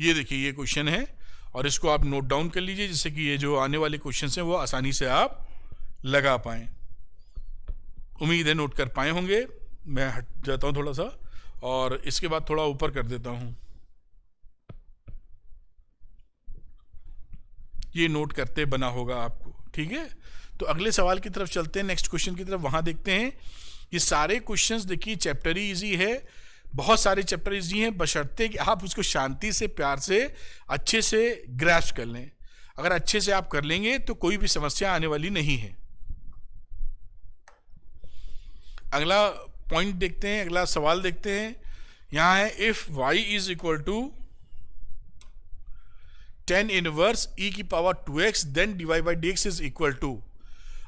ये देखिए ये क्वेश्चन है और इसको आप नोट डाउन कर लीजिए जिससे कि ये जो आने वाले क्वेश्चन हैं वो आसानी से आप लगा पाएं। उम्मीद है नोट कर पाए होंगे। मैं हट जाता हूं थोड़ा सा और इसके बाद थोड़ा ऊपर कर देता हूं। ये नोट करते बना होगा आपको, ठीक है। तो अगले सवाल की तरफ चलते हैं, नेक्स्ट क्वेश्चन की तरफ। वहां देखते हैं ये सारे क्वेश्चंस देखिए चैप्टर ही इजी है, बहुत सारे चैप्टर इजी हैं, बशर्ते कि आप उसको शांति से प्यार से अच्छे से ग्रैस्प कर लें। अगर अच्छे से आप कर लेंगे तो कोई भी समस्या आने वाली नहीं है। अगला पॉइंट देखते हैं, अगला सवाल देखते हैं। यहां है if y is equal to tan inverse e की power 2x then dy by D x is equal to.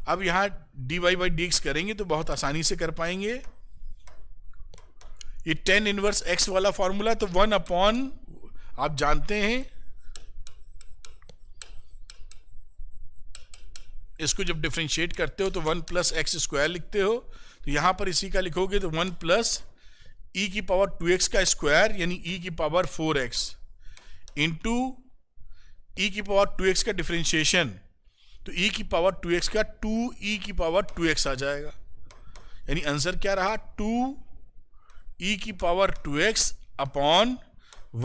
अब यहां dy बाई डी एक्स करेंगे तो बहुत आसानी से कर पाएंगे। ये tan इनवर्स x वाला फॉर्मूला तो 1 अपॉन आप जानते हैं, इसको जब डिफरेंशिएट करते हो तो 1 प्लस एक्स स्क्वायर लिखते हो, तो यहां पर इसी का लिखोगे तो 1 प्लस ई की पावर 2x का स्क्वायर यानी e की पावर 4x इंटू ई की पावर 2x का डिफरेंशिएशन, तो e की पावर 2x का 2e की पावर 2x आ जाएगा। यानी आंसर क्या रहा, 2e की power 2x upon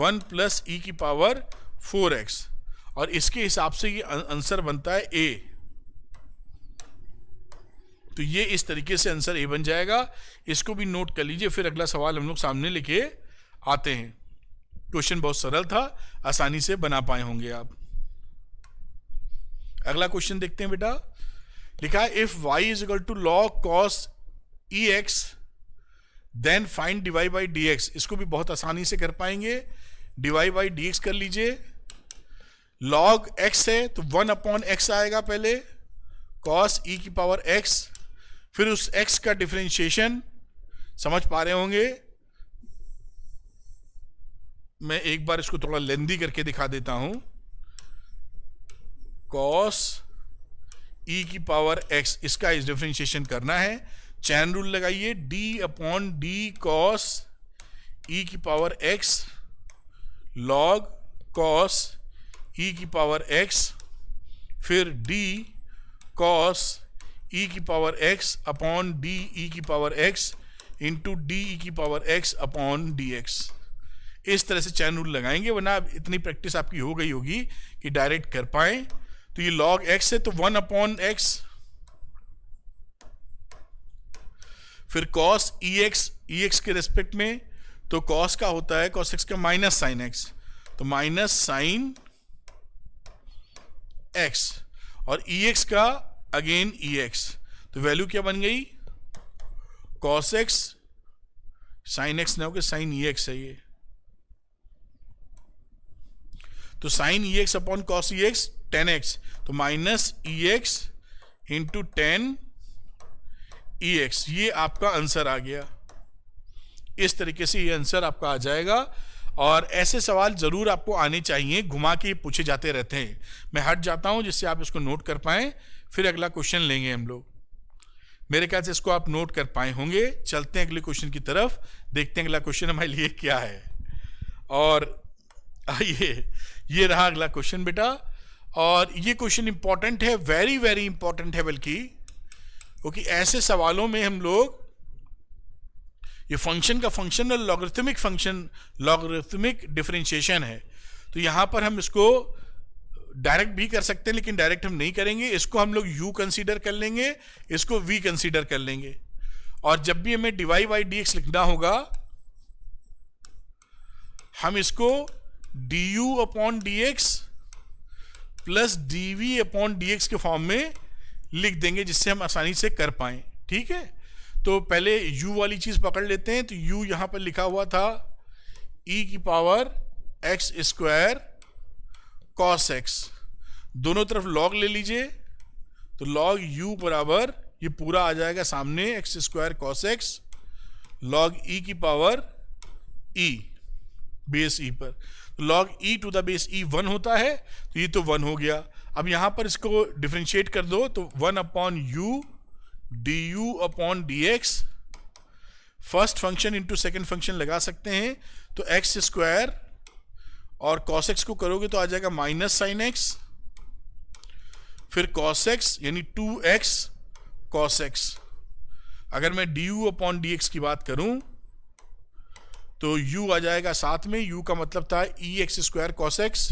1 plus e की पावर 4x, और इसके हिसाब से ये आंसर बनता है a। तो ये इस तरीके से आंसर ए बन जाएगा। इसको भी नोट कर लीजिए, फिर अगला सवाल हम लोग सामने लेके आते हैं। क्वेश्चन बहुत सरल था, आसानी से बना पाए होंगे आप। अगला क्वेश्चन देखते हैं बेटा। लिखा है if y is equal to log cos ex then find dy by D x. इसको भी बहुत आसानी से कर पाएंगे। dy बाई डी एक्स कर लीजिए, log x है तो 1 अपॉन x आएगा पहले, cos e की पावर x, फिर उस x का डिफरेंशिएशन समझ पा रहे होंगे। मैं एक बार इसको थोड़ा लेंदी करके दिखा देता हूं। cos e की पावर x, इसका इस डिफरेंशिएशन करना है। चैन रूल लगाइए, d upon d cos e की power x log cos e की पावर x, फिर d cos e की power x upon d e की power x into d e की power x upon d x. इस तरह से चैन रूल लगाएंगे, वरना इतनी प्रैक्टिस आपकी हो गई होगी कि डायरेक्ट कर पाएं। तो ये log x है तो 1/x, फिर cos ex के रेस्पेक्ट में, तो cos का होता है cos x का माइनस साइन x, तो माइनस साइन x, और ex का अगेन ex, तो वैल्यू क्या बन गई, cos x साइन x ना होकर साइन ex है ये, तो sine ex upon cos ex 10x, तो माइनस ex इंटू 10 ex, ये आपका आंसर आ गया। इस तरीके से ये आंसर आपका आ जाएगा, और ऐसे सवाल जरूर आपको आने चाहिए, घुमा के पूछे जाते रहते हैं। मैं हट जाता हूं जिससे आप इसको नोट कर पाएं, फिर अगला क्वेश्चन लेंगे हम लोग। मेरे ख्याल से इसको आप नोट कर पाए होंगे। चलते हैं अगले क्वेश्चन की तरफ, देखते हैं अगला क्वेश्चन हमारे लिए क्या है। और आइए, ये रहा अगला क्वेश्चन बेटा, और ये क्वेश्चन इंपॉर्टेंट है, वेरी वेरी इंपॉर्टेंट है बल्कि, क्योंकि ऐसे सवालों में हम लोग ये फंक्शन का फंक्शन और लॉगरिथमिक फंक्शन, लॉगरिथमिक डिफरेंशिएशन है, तो यहां पर हम इसको डायरेक्ट भी कर सकते हैं, लेकिन डायरेक्ट हम नहीं करेंगे। इसको हम लोग u कंसीडर कर लेंगे, इसको v कंसीडर कर लेंगे, और जब भी हमें dy बाई dx लिखना होगा, हम इसको du upon dx plus dv upon dx के फॉर्म में लिख देंगे, जिससे हम आसानी से कर पाए। ठीक है, तो पहले u वाली चीज पकड़ लेते हैं। तो u यहां पर लिखा हुआ था e की power x square cos x, दोनों तरफ log ले लीजिए, तो log u बराबर ये पूरा आ जाएगा सामने x square cos x log e की पावर e बेस e पर, तो log e to the base e 1 होता है, तो ये तो 1 हो गया। अब यहां पर इसको डिफरेंशिएट कर दो, तो 1 upon u du upon dx, first function into second function लगा सकते हैं, तो x स्क्वायर और cos x को करोगे तो आ जाएगा माइनस साइन x, फिर cos x यानी 2x cos x। अगर मैं du अपॉन dx की बात करूं तो u आ जाएगा साथ में, u का मतलब था e x square cos x,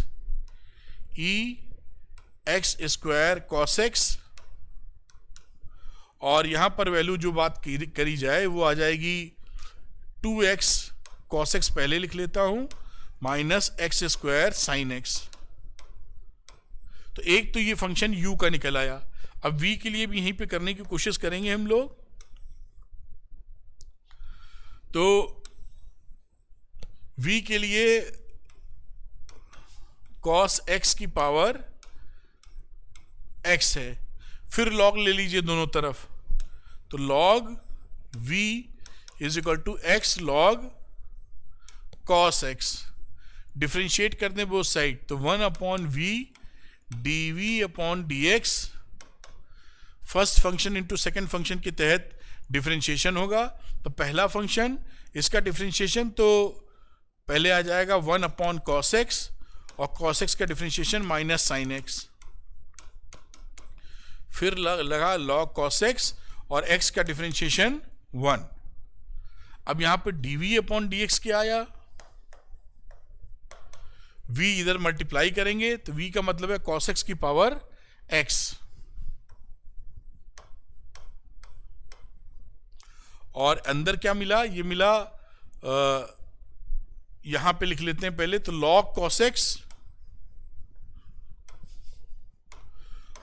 e x square cos x, और यहां पर वैल्यू जो बात करी जाए वो आ जाएगी 2x cos x पहले लिख लेता हूं, minus x square sine x. तो एक तो ये फंक्शन u का निकल आया। अब v के लिए भी यहीं पे करने की कोशिश करेंगे हम लोग, तो v के लिए cos x की पावर x है, फिर log ले लीजिए दोनों तरफ, तो log v is equal to x log cos x, differentiate कर दें बोथ साइड, तो 1 upon v dv upon dx, first function into second function के तहत डिफरेंशिएशन होगा। तो पहला फंक्शन इसका डिफरेंशिएशन तो पहले आ जाएगा 1 अपॉन cos x, और cos x का डिफरेंशिएशन माइनस साइन x, फिर लगा log cos x, और x का डिफरेंशिएशन 1। अब यहां पर dv अपॉन dx क्या आया, v इधर मल्टीप्लाई करेंगे, तो v का मतलब है cos x की पावर x, और अंदर क्या मिला, ये मिला यहां पे लिख लेते हैं पहले, तो log cos x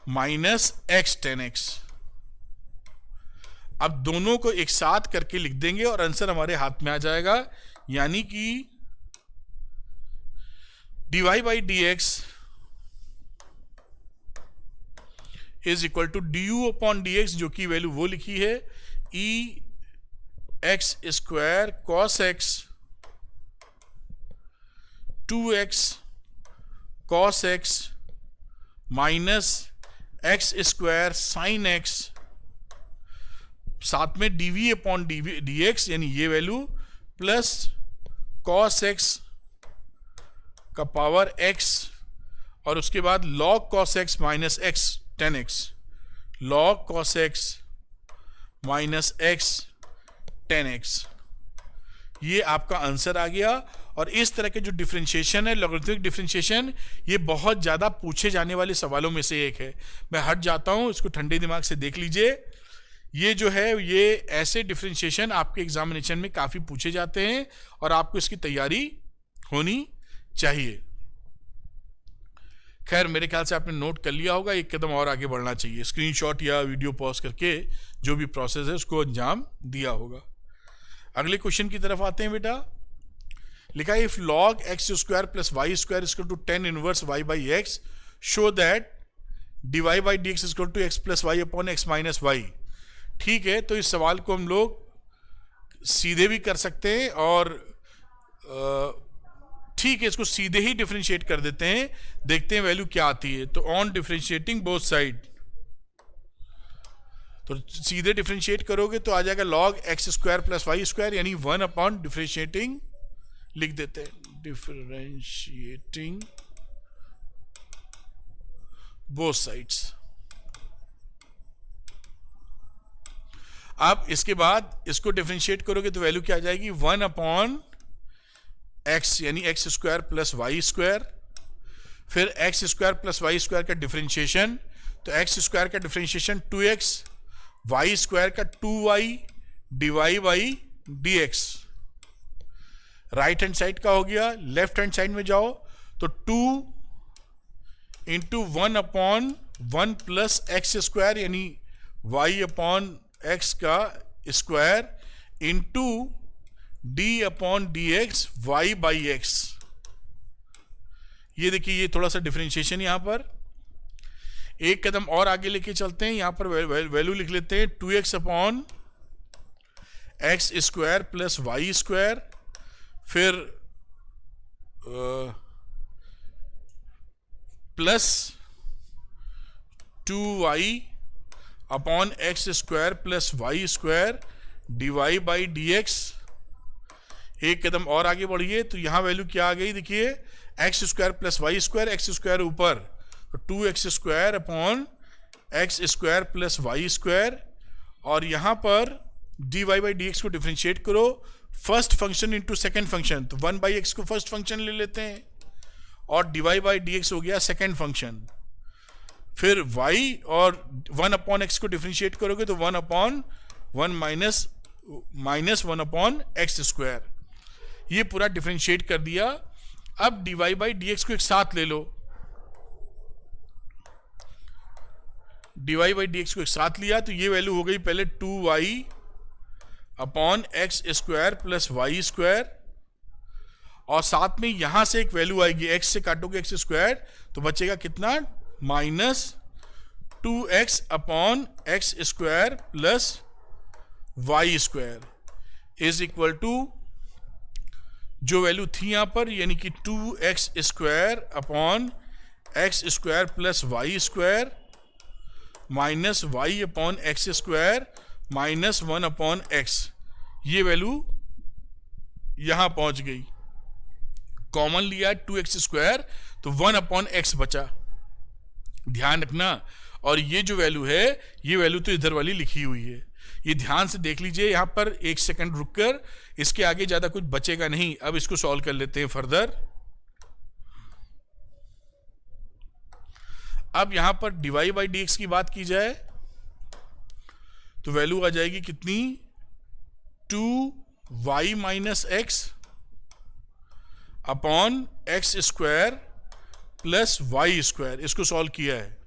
minus x tan x। अब दोनों को एक साथ करके लिख देंगे और आंसर हमारे हाथ में आ जाएगा, यानी कि dy by dx is equal to du upon dx, जो की वैल्यू वो लिखी है e x square cos x 2x cos x minus x square sine x, साथ में dv अपॉन dx यानी ये वैल्यू, प्लस cos x का पावर x, और उसके बाद log cos x minus x tan x, log cos x minus x tan x, ये आपका आंसर आ गया। और इस तरह के जो डिफरेंशिएशन है, लॉगरिथमिक डिफरेंशिएशन, ये बहुत ज़्यादा पूछे जाने वाले सवालों में से एक है। मैं हट जाता हूँ, इसको ठंडे दिमाग से देख लीजिए। ये जो है, ये ऐसे डिफरेंशिएशन आपके एग्जामिनेशन में काफ़ी पूछे जाते हैं और आपको इसकी तैयारी होनी चाहिए। खैर, मेरे ख्याल से आपने नोट कर लिया होगा, एक कदम और आगे बढ़ना चाहिए। स्क्रीनशॉट या वीडियो पॉज करके जो भी प्रोसेस है उसको अंजाम दिया होगा। अगले क्वेश्चन की तरफ आते हैं बेटा। लिखा है if log x square plus y square equal to 10 inverse y by x, show that dy by D x equal to x plus y upon x minus y. ठीक है, तो इस सवाल को हम लोग सीधे भी कर सकते हैं और ठीक है, इसको सीधे ही डिफरेंशिएट कर देते हैं, देखते हैं वैल्यू क्या आती है। तो ऑन डिफरेंशिएटिंग बोथ साइड, तो सीधे डिफरेंशिएट करोगे तो आ जाएगा log x square plus y square, यानी 1 अपॉन डिफरेंशिएटिंग लिख देते हैं, डिफरेंशिएटिंग बोथ साइड्स। अब इसके बाद इसको डिफरेंशिएट करोगे तो वैल्यू क्या आ जाएगी, 1 अपॉन एक्स, यानी x square plus y square, फिर x square plus y square का डिफरेंशिएशन, तो एक्स स्क्वायर का डिफरेंशिएशन 2x, वाई स्क्वायर का 2y dy by dx। Right hand side का हो गया। लेफ्ट हैंड साइड में जाओ तो 2 into 1 upon 1 plus x square, यानी y अपॉन एक्स का square, into d upon d x y by x. ये देखिए, ये थोड़ा सा डिफरेंशिएशन यहां पर। एक कदम और आगे लेके चलते हैं, यहां पर वैल्यू लिख लेते हैं 2x upon x square plus y square, फिर plus 2y upon x square plus y square dy by D x. एक कदम और आगे बढ़िए तो यहां वैल्यू क्या आ गई, देखिए x square plus y square, x square ऊपर, तो 2x square upon x square plus y square, और यहां पर dy बाई डी एक्स को डिफरेंशिएट करो, first function into second function, तो 1 बाई एक्स को फर्स्ट फंक्शन ले लेते हैं और dy बाई डी एक्स हो गया सेकेंड फंक्शन। फिर y और 1 अपॉन एक्स को डिफरेंशिएट करोगे तो 1 upon 1 minus 1 upon x square. ये पूरा डिफरेंशिएट कर दिया। अब dy बाई डी एक्स को एक साथ ले लो, dy बाई डी एक्स को एक साथ लिया तो ये वैल्यू हो गई पहले 2y upon x square plus y square, और साथ में यहां से एक वैल्यू आएगी, x से काटोगे एक्स स्क्वायर तो बचेगा कितना, minus 2x upon x square plus y square is equal to जो वैल्यू थी यहां पर, यानी कि 2x square upon x square plus y square minus y upon x square minus 1 upon x. ये वैल्यू यहां पहुंच गई। कॉमन लिया 2x स्क्वायर तो 1 अपॉन एक्स बचा, ध्यान रखना। और ये जो वैल्यू है, ये वैल्यू तो इधर वाली लिखी हुई है, ये ध्यान से देख लीजिए। यहां पर एक सेकंड रुककर, इसके आगे ज्यादा कुछ बचेगा नहीं। अब इसको सॉल्व कर लेते हैं फर्दर। अब यहां पर dy बाई डी एक्स की बात की जाए तो वैल्यू आ जाएगी कितनी, 2y minus x upon x square plus y square. इसको सॉल्व किया है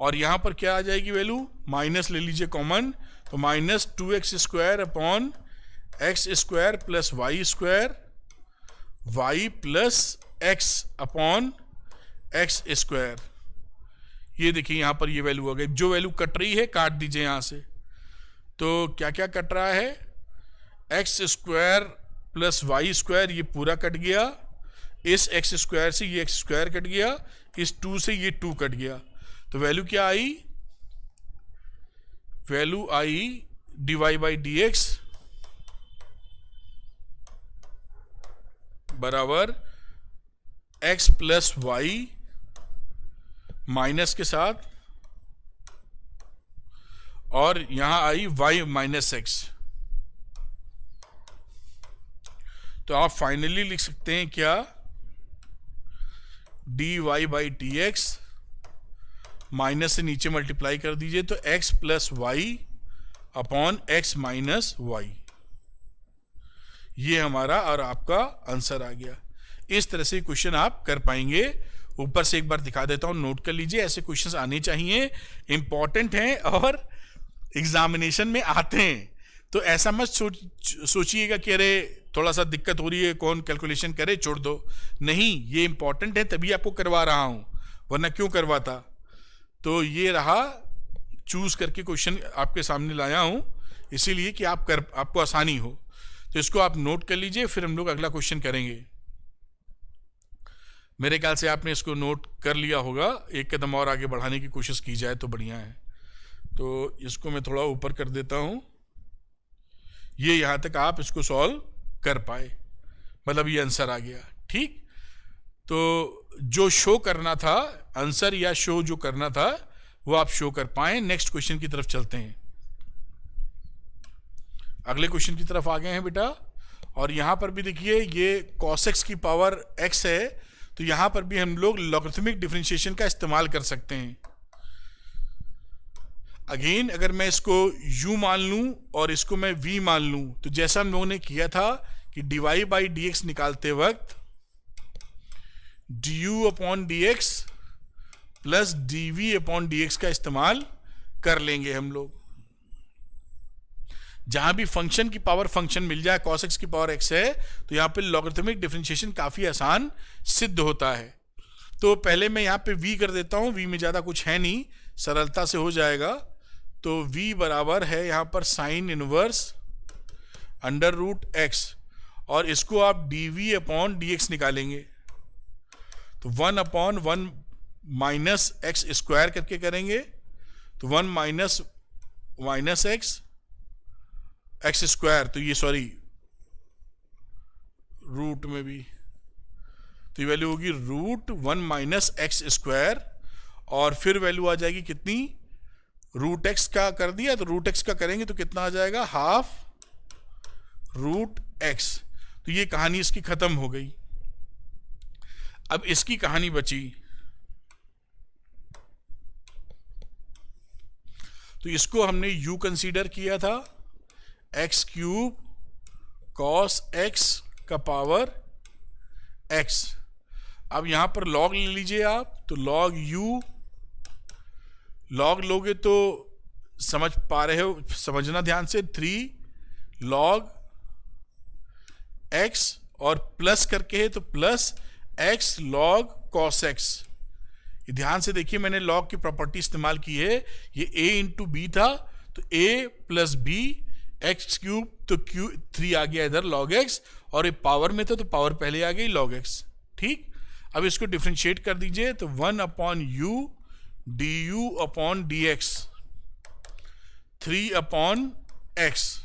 और यहां पर क्या आ जाएगी वैल्यू, माइनस ले लीजिए कॉमन, तो minus 2x square upon x square plus y square y plus x upon x square. ये देखिए यहां पर ये वैल्यू आ गई। जो वैल्यू कट रही है काट दीजिए यहां से। तो क्या क्या कट रहा है, x square plus y square ये पूरा कट गया, इस एक्स स्क्वायर से ये एक्स स्क्वायर कट गया, इस 2 से ये 2 कट गया। तो वैल्यू क्या आई, वैल्यू आई dy बाई डी एक्स बराबर x प्लस वाई माइनस के साथ, और यहां आई y माइनस एक्स। तो आप फाइनली लिख सकते हैं क्या, d y by t x, minus से नीचे मल्टीप्लाई कर दीजिए तो x plus y upon x minus y, ये हमारा और आपका आंसर आ गया। इस तरह से क्वेश्चन आप कर पाएंगे। ऊपर से एक बार दिखा देता हूं, नोट कर लीजिए, ऐसे क्वेश्चंस आने चाहिए, इंपॉर्टेंट हैं और एग्जामिनेशन में आते हैं। तो ऐसा मत सोचिएगा कि अरे थोड़ा सा दिक्कत हो रही है, कौन कैलकुलेशन करे, छोड़ दो। नहीं, ये इंपॉर्टेंट है, तभी आपको करवा रहा हूं, वरना क्यों करवाता। तो ये रहा, चूज करके क्वेश्चन आपके सामने लाया हूं, इसीलिए कि आपको आसानी हो। तो इसको आप नोट कर लीजिए, फिर हम लोग अगला क्वेश्चन करेंगे। मेरे ख्याल से आपने इसको नोट कर लिया होगा, एक कदम और आगे बढ़ाने की कोशिश की जाए तो बढ़िया है। तो इसको मैं थोड़ा ऊपर कर देता हूं, ये यहां तक आप इसको सॉल्व कर पाए, मतलब ये आंसर आ गया। ठीक, तो जो शो करना था, आंसर या शो जो करना था, वो आप शो कर पाए। नेक्स्ट क्वेश्चन की तरफ चलते हैं। अगले क्वेश्चन की तरफ आ गए हैं बेटा, और यहां पर भी देखिए ये cos x की पावर x है, तो यहां पर भी हम लोग लॉगरिथमिक डिफरेंशिएशन का इस्तेमाल कर सकते हैं। अगेन अगर मैं इसको u मान लूं और इसको मैं v मान लूं, तो जैसा हम लोगों ने किया था कि dy बाई डी एक्स निकालते वक्त du upon d x plus dv upon d x का इस्तेमाल कर लेंगे हम लोग। जहां भी फंक्शन की पावर फंक्शन मिल जाए, cos x की पावर x है, तो यहां पे लॉगरिथमिक डिफरेंशिएशन काफी आसान सिद्ध होता है। तो पहले मैं यहां पे v कर देता हूं, v में ज्यादा कुछ है नहीं, सरलता से हो जाएगा। तो v बराबर है यहां पर sine inverse under root x, और इसको आप dv अपॉन डी एक्स निकालेंगे तो 1 अपॉन 1 माइनस एक्स स्क्वायर करके करेंगे, तो 1 माइनस माइनस एक्स स्क्वायर, तो ये सॉरी रूट में भी, तो ये वैल्यू होगी रूट 1 माइनस एक्स स्क्वायर, और फिर वैल्यू आ जाएगी कितनी, रूट एक्स का कर दिया, तो रूट एक्स का करेंगे तो कितना आ जाएगा, हाफ रूट एक्स। तो ये कहानी इसकी खत्म हो गई। अब इसकी कहानी बची, तो इसको हमने u कंसीडर किया था, एक्स क्यूब कॉस एक्स का पावर x। अब यहां पर log ले लीजिए आप, तो log u, log लोगे तो समझ पा रहे हो, समझना ध्यान से, 3 log x, और प्लस करके है तो plus x log cos x। ध्यान से देखिए, मैंने log की प्रॉपर्टी इस्तेमाल की है, ये a इंटू बी था, तो a plus b, x cube तो 3 आ गया इधर log x, और ये पावर में था तो पावर पहले आ गई log x। ठीक, अब इसको डिफरेंशिएट कर दीजिए, तो 1 upon U D you upon d x, 3 upon x,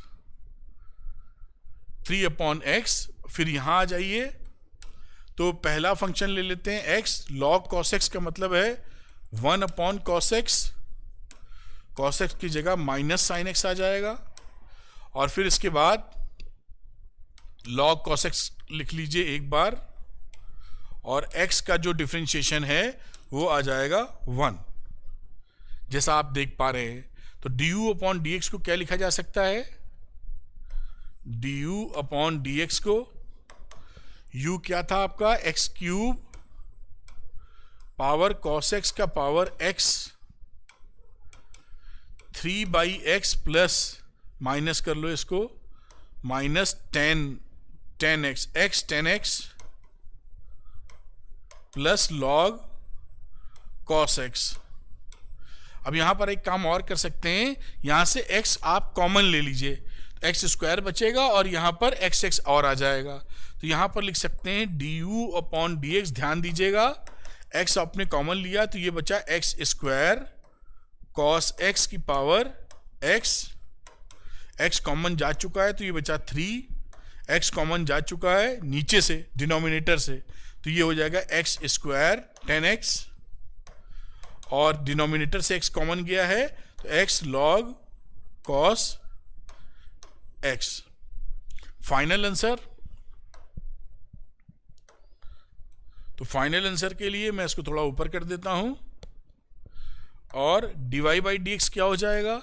3 upon x. फिर यहां आ जाइए, तो पहला फंक्शन ले लेते हैं x, log cos x का मतलब है 1 अपॉन cos x की जगह माइनस साइन x आ जाएगा, और फिर इसके बाद log cos x लिख लीजिए एक बार, और x का जो डिफरेंशिएशन है वो आ जाएगा 1, जैसा आप देख पा रहे हैं। तो du अपॉन डी एक्स को क्या लिखा जा सकता है, du अपॉन डी एक्स को, u क्या था आपका, x cube power cos x का power x, 3 by x plus, minus कर लो इसको, minus 10x, x 10x plus log cos x। अब यहां पर एक काम और कर सकते हैं, यहां से x आप कॉमन ले लीजिए, एक्स स्क्वायर बचेगा और यहां पर x और आ जाएगा, तो यहां पर लिख सकते हैं du अपॉन डी एक्स। ध्यान दीजिएगा, x आपने कॉमन लिया तो ये बचा एक्स स्क्वायर cos x की पावर x कॉमन जा चुका है तो ये बचा 3, x कॉमन जा चुका है नीचे से डिनोमिनेटर से, तो ये हो जाएगा एक्स स्क्वायर 10x, और डिनोमिनेटर से x कॉमन गया है तो x log cos x। Final answer तो फाइनल आंसर के लिए मैं इसको थोड़ा ऊपर कर देता हूं, और dy बाई डी एक्स क्या हो जाएगा,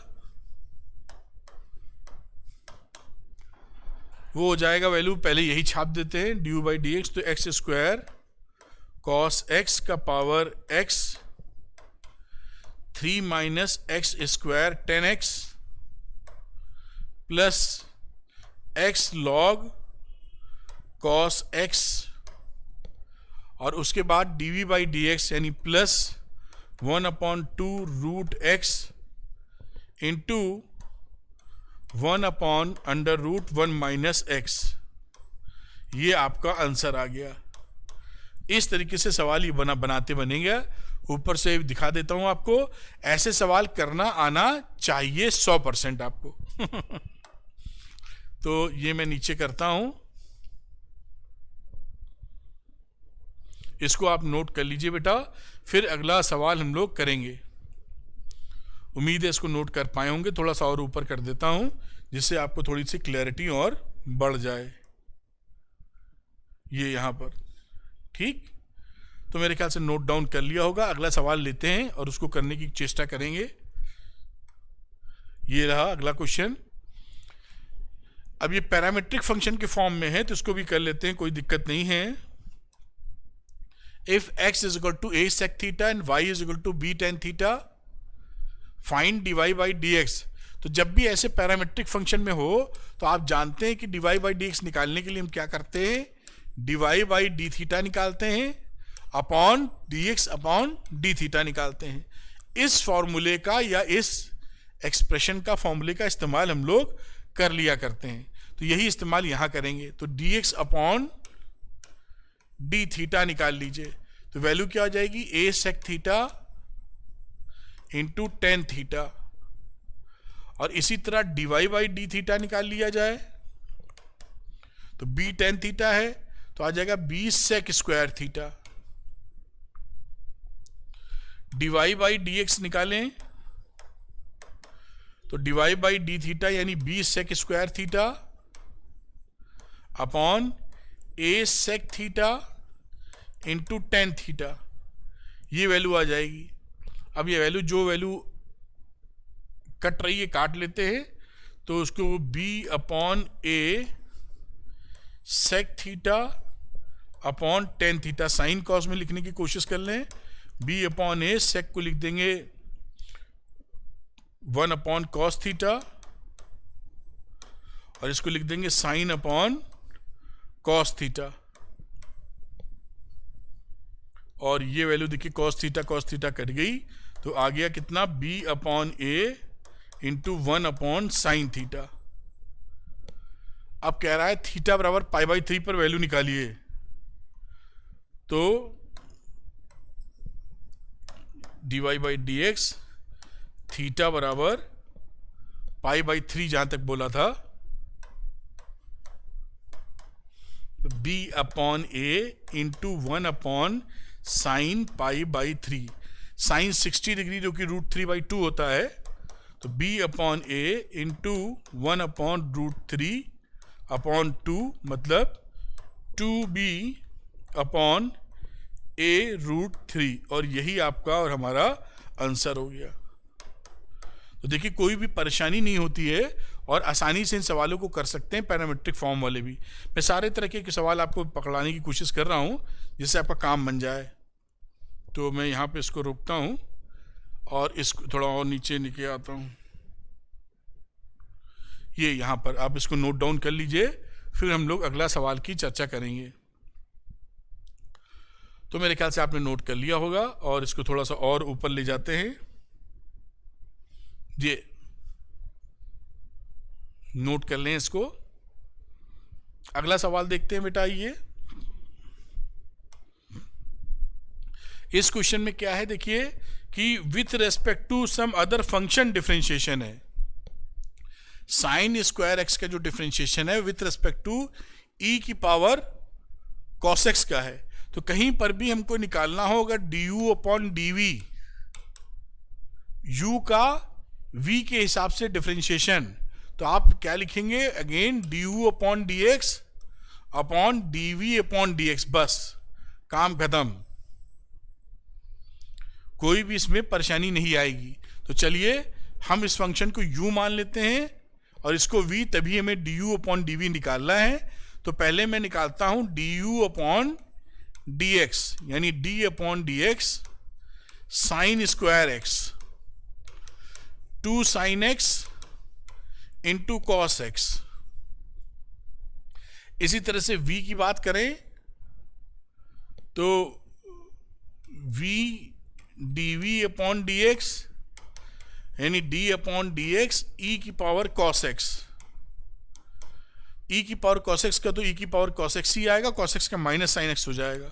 वो हो जाएगा वैल्यू, पहले यही छाप देते हैं, dy बाई डी एक्स, तो एक्स स्क्वायर कॉस एक्स का power x 3 minus x square 10x plus x log cos x, और उसके बाद dv बाई डी एक्स यानी plus 1/2 root x into 1/√1 minus x. ये आपका आंसर आ गया। इस तरीके से सवाल ये बनाते बनेगा। ऊपर से दिखा देता हूं आपको, ऐसे सवाल करना आना चाहिए 100% आपको। तो ये मैं नीचे करता हूं, इसको आप नोट कर लीजिए बेटा, फिर अगला सवाल हम लोग करेंगे। उम्मीद है इसको नोट कर पाए होंगे। थोड़ा सा और ऊपर कर देता हूं जिससे आपको थोड़ी सी क्लैरिटी और बढ़ जाए। ये यहां पर ठीक, तो मेरे ख्याल से नोट डाउन कर लिया होगा। अगला सवाल लेते हैं और उसको करने की चेष्टा करेंगे। ये रहा अगला क्वेश्चन। अब ये पैरामीट्रिक फंक्शन के फॉर्म में है तो इसको भी कर लेते हैं, कोई दिक्कत नहीं है। If x is equal to a sec theta and y is equal to b tan theta, find dy by dx। तो जब भी ऐसे पैरामीट्रिक फंक्शन में हो तो आप जानते हैं कि dy by dx निकालने के लिए हम क्या करते हैं, dy by d थीटा निकालते हैं upon dx upon d theta निकालते हैं। इस फॉर्मूले का या इस एक्सप्रेशन का फॉर्मूले का इस्तेमाल हम लोग कर लिया करते हैं, तो यही इस्तेमाल यहां करेंगे। तो dx अपॉन डी थीटा निकाल लीजिए, तो वैल्यू क्या हो जाएगी, a sec theta into tan theta, और इसी तरह dy बाई डी थीटा निकाल लिया जाए तो b टेन थीटा है तो आ जाएगा b sec square theta. dy by D x निकालें तो dy बाई डी थीटा यानी b sec square theta upon a sec theta into tan theta, ये वैल्यू आ जाएगी। अब ये वैल्यू, जो वैल्यू कट रही है काट लेते हैं, तो उसको b upon a sec theta upon tan theta sine cos में लिखने की कोशिश कर लें। b अपॉन a sec को लिख देंगे 1 अपॉन कॉस थीटा, और इसको लिख देंगे साइन अपॉन कॉस थीटा, और ये वैल्यू देखिए कॉस थीटा कट गई तो आ गया कितना, b upon a into 1 upon sign theta. अब कह रहा है थीटा बराबर π/3 पर वैल्यू निकालिए, तो dy by D x theta बराबर π/3 जहां तक बोला था, b upon a into 1 upon sine π/3, sine 60 degree जो कि √3/2 होता है, तो b upon a into 1 upon √3 upon 2 मतलब 2b अपॉन a √3, और यही आपका और हमारा आंसर हो गया। तो देखिए कोई भी परेशानी नहीं होती है और आसानी से इन सवालों को कर सकते हैं, पैरामीट्रिक फॉर्म वाले भी। मैं सारे तरह के सवाल आपको पकड़ाने की कोशिश कर रहा हूं जिससे आपका काम बन जाए। तो मैं यहाँ पे इसको रोकता हूं और इसको थोड़ा और नीचे लेके आता हूं। ये यहाँ पर आप इसको नोट डाउन कर लीजिए, फिर हम लोग अगला सवाल की चर्चा करेंगे। तो मेरे ख्याल से आपने नोट कर लिया होगा, और इसको थोड़ा सा और ऊपर ले जाते हैं। ये नोट कर लें इसको। अगला सवाल देखते हैं बेटा। ये इस क्वेश्चन में क्या है, देखिए कि with respect to some other function differentiation है। साइन स्क्वायर एक्स का जो डिफरेंशिएशन है विथ रेस्पेक्ट टू e की पावर cos x का है। तो कहीं पर भी हमको निकालना होगा du अपॉन dv, u का v के हिसाब से डिफरेंशिएशन, तो आप क्या लिखेंगे, again du upon dx upon dv upon dx, बस काम खत्म, कोई भी इसमें परेशानी नहीं आएगी। तो चलिए हम इस फंक्शन को u मान लेते हैं और इसको v, तभी हमें du अपॉन dv निकालना है। तो पहले मैं निकालता हूं du अपॉन dx, यानी d upon dx sine square x, 2 sine x into cos x। इसी तरह से v की बात करें तो v dv अपॉन dx, यानी d अपॉन dx e की पावर cos x, e की पावर cos x का तो e की पावर cos x ही आएगा, cos x का माइनस साइन x हो जाएगा,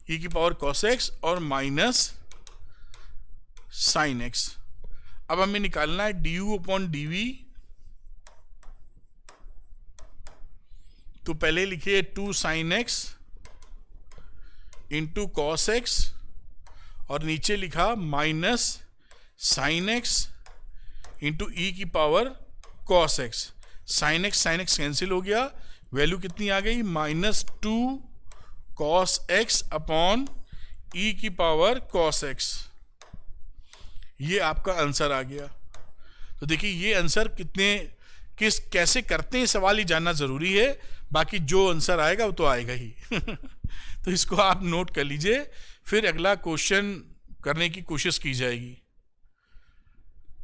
e की पावर cos x और माइनस साइन x। अब हमें निकालना है du अपॉन dv, तो पहले लिखिए 2 sine x into cos x और नीचे लिखा minus sine x into e की पावर कॉस x। साइन x कैंसिल हो गया, वैल्यू कितनी आ गई, -2 कॉस x अपॉन ई की पावर कॉस x। ये आपका आंसर आ गया। तो देखिए ये आंसर कैसे करते हैं, सवाल ही जानना जरूरी है, बाकी जो आंसर आएगा वो तो आएगा ही। तो इसको आप नोट कर लीजिए, फिर अगला क्वेश्चन करने की कोशिश की जाएगी।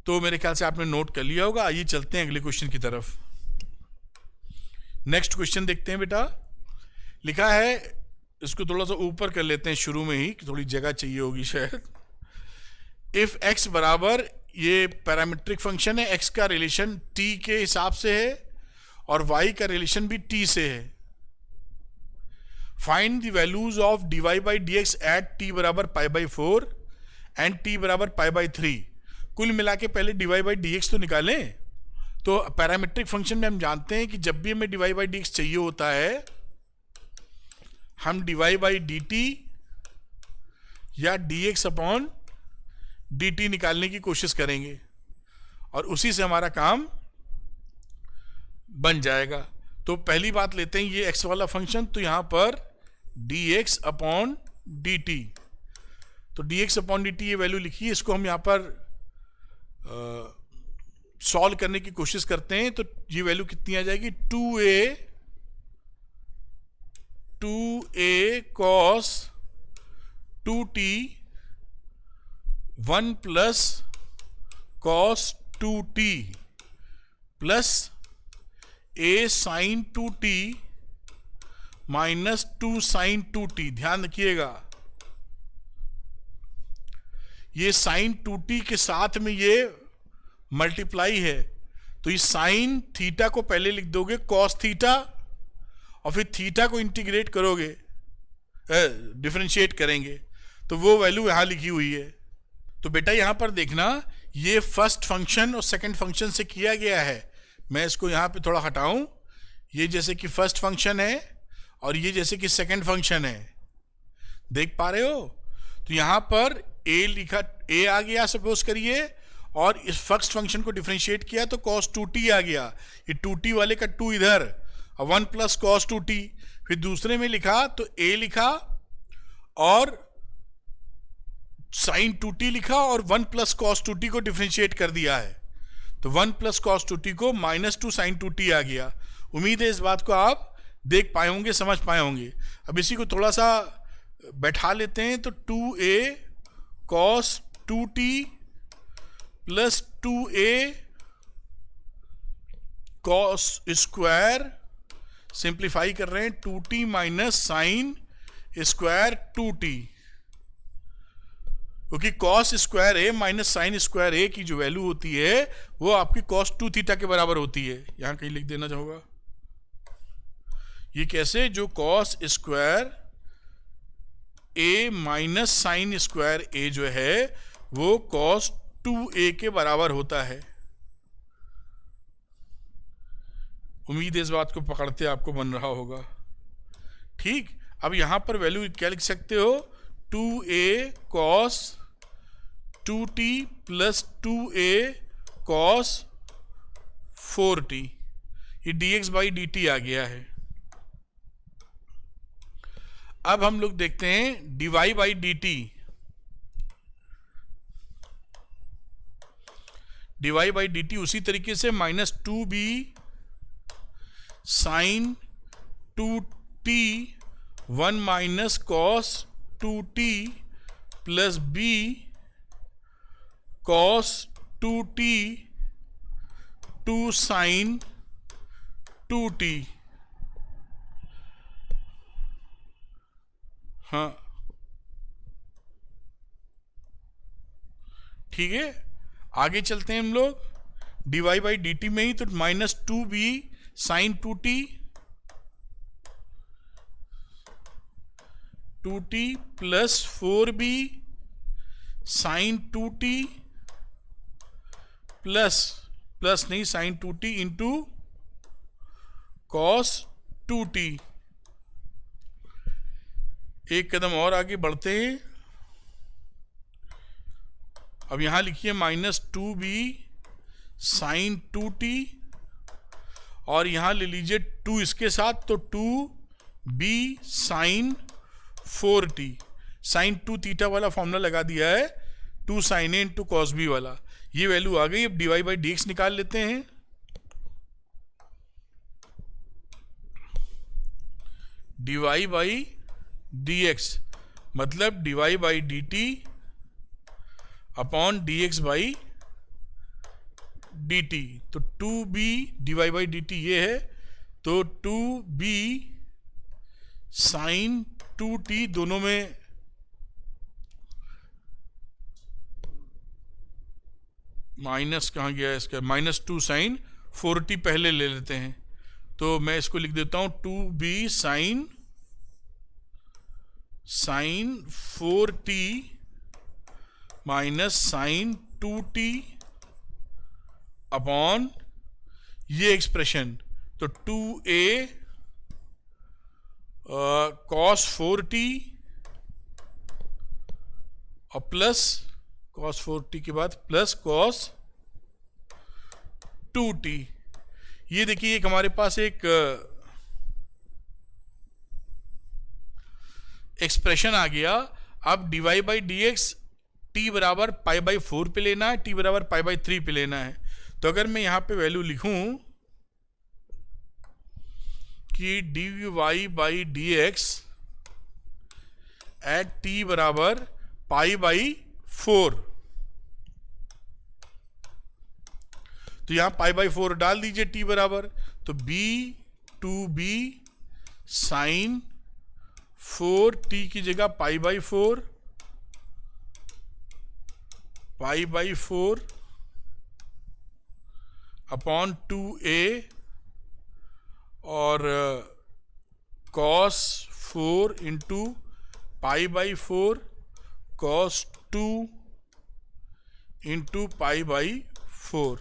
तो मेरे ख्याल से आपने नोट कर लिया होगा। आइए चलते हैं अगले क्वेश्चन की तरफ। नेक्स्ट क्वेश्चन देखते हैं बेटा। लिखा है, इसको थोड़ा सा ऊपर कर लेते हैं शुरू में ही, थोड़ी जगह चाहिए होगी शायद। इफ x बराबर, ये पैरामीट्रिक फंक्शन है, x का रिलेशन t के हिसाब से है और y का रिलेशन भी t से है। Find the values of dy by dx at t बराबर π/4 एंड t बराबर π/3। कुल मिला के पहले dy बाई dx तो निकालें। तो पैरामीट्रिक फंक्शन में हम जानते हैं कि जब भी हमें dy बाई dx चाहिए होता है, हम dy बाई dt या dx अपॉन dt निकालने की कोशिश करेंगे और उसी से हमारा काम बन जाएगा। तो पहली बात लेते हैं ये x वाला फंक्शन, तो यहां पर dx अपॉन dt, तो dx अपॉन dt ये वैल्यू लिखिए, इसको हम यहां पर सॉल्व करने की कोशिश करते हैं। तो ये वैल्यू कितनी आ जाएगी, 2a cos 2t 1 plus cos 2t plus a sin 2t minus 2 sin 2t। ध्यान रखिएगा ये sin 2t के साथ में ये मल्टीप्लाई है, तो ये साइन थीटा को पहले लिख दोगे cos थीटा और फिर थीटा को इंटीग्रेट करोगे, डिफरेंशिएट करेंगे, तो वो वैल्यू यहां लिखी हुई है। तो बेटा यहां पर देखना, ये फर्स्ट फंक्शन और सेकंड फंक्शन से किया गया है। मैं इसको यहां पे थोड़ा हटाऊं, ये जैसे कि फर्स्ट फंक्शन है और ये जैसे कि सेकंड फंक्शन है, देख पा रहे हो। तो यहां पर a लिखा, a आ गया सपोज करिए, और इस फर्स्ट फंक्शन को डिफरेंशिएट किया तो cos 2t आ गया, ये 2t वाले का 2 इधर और 1 प्लस cos 2t। फिर दूसरे में लिखा तो a लिखा और sin 2t लिखा और 1 प्लस cos 2t को डिफरेंशिएट कर दिया है, तो 1 प्लस cos 2t को -2 sin 2t आ गया। उम्मीद है इस बात को आप देख पाए होंगे, समझ पाए होंगे। अब इसी को थोड़ा सा बैठा लेते हैं, तो 2a cos 2t plus 2a cos square, simplify कर रहे हैं, 2t minus sine square 2t, क्योंकि cos square a minus sine square a की जो वैल्यू होती है वो आपकी cos 2 थीटा के बराबर होती है। यहां कहीं लिख देना चाहूंगा, ये कैसे, जो cos square a minus sine square a जो है वो cos 2a के बराबर होता है। उम्मीद है इस बात को पकड़ते आपको बन रहा होगा। ठीक, अब यहां पर वैल्यू क्या लिख सकते हो, 2a cos 2t plus 2a cos 4t, ये dx बाई dt आ गया है। अब हम लोग देखते हैं dy by d t. Dy by d t उसी तरीके से -2b sine 2t 1 minus cos 2t plus b cos 2t 2 sine 2t। हाँ ठीक है, आगे चलते हैं हम लोग डीवाई बाई डी टी में ही। तो -2b sine 2t 2t plus 4b sine 2t plus नहीं sine 2t into cos 2t। एक कदम और आगे बढ़ते हैं। अब यहां लिखिए -2b साइन 2t और यहां ले लीजिए 2 इसके साथ, तो 2b sine 4t। Sine 2 theta वाला फॉर्मूला लगा दिया है, 2 sine a into cos b वाला। ये वैल्यू आ गई। अब डीवाई बाई डी एक्स निकाल लेते हैं। डीवाई बाई डी एक्स मतलब dy by d t upon d x by d t. तो 2b D Y by d T ये है, तो 2b साइन 2t, दोनों में माइनस कहाँ गया इसका, -2 साइन 4t पहले ले लेते हैं। तो मैं इसको लिख देता हूं 2b sine 4t minus sine 2t upon ये एक्सप्रेशन, तो 2a कॉस 4t और प्लस कॉस 4t के बाद प्लस कॉस 2t। ये देखिए एक हमारे पास एक एक्सप्रेशन आ गया। अब dy by D x t बराबर पाई बाई 4 पे लेना है, टी बराबर पाई बाई 3 पे लेना है। तो अगर मैं यहां पे वैल्यू लिखूं कि d y by D x at t बराबर पाई बाई 4, तो यहां पाई बाई 4 डाल दीजिए टी बराबर, तो b साइन 4t की जगह पाई बाई 4 अपॉन 2a और cos 4 into pi by 4 cos 2 into pi by 4।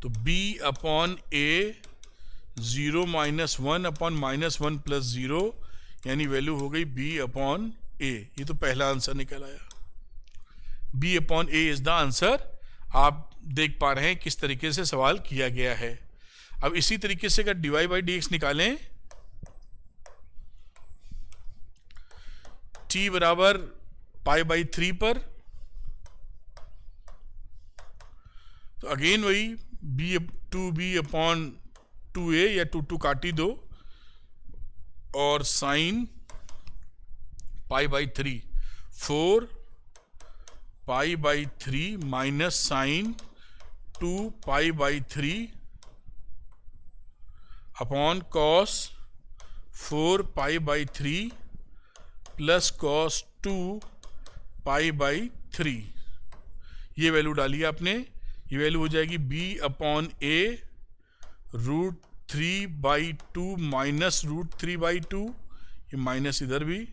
तो b upon a 0 minus 1 upon -1 plus 0, यानी वैल्यू हो गई b अपॉन a। ये तो पहला आंसर निकल आया। b upon a is the answer. आप देख पा रहे हैं किस तरीके से सवाल किया गया है। अब इसी तरीके से अगर डीवाई बाई डी एक्स निकालें, t बराबर पाई बाई 3 पर, तो अगेन वही b अपॉन 2a या 2 काट ही दो, और sine pi by 3 4 pi by 3 minus sine 2 pi by 3 upon cos 4 pi by 3 plus cos 2 pi by 3। ये वैल्यू डालिए आपने। ये वैल्यू हो जाएगी b अपॉन a √3/2 माइनस √3/2, ये माइनस इधर भी,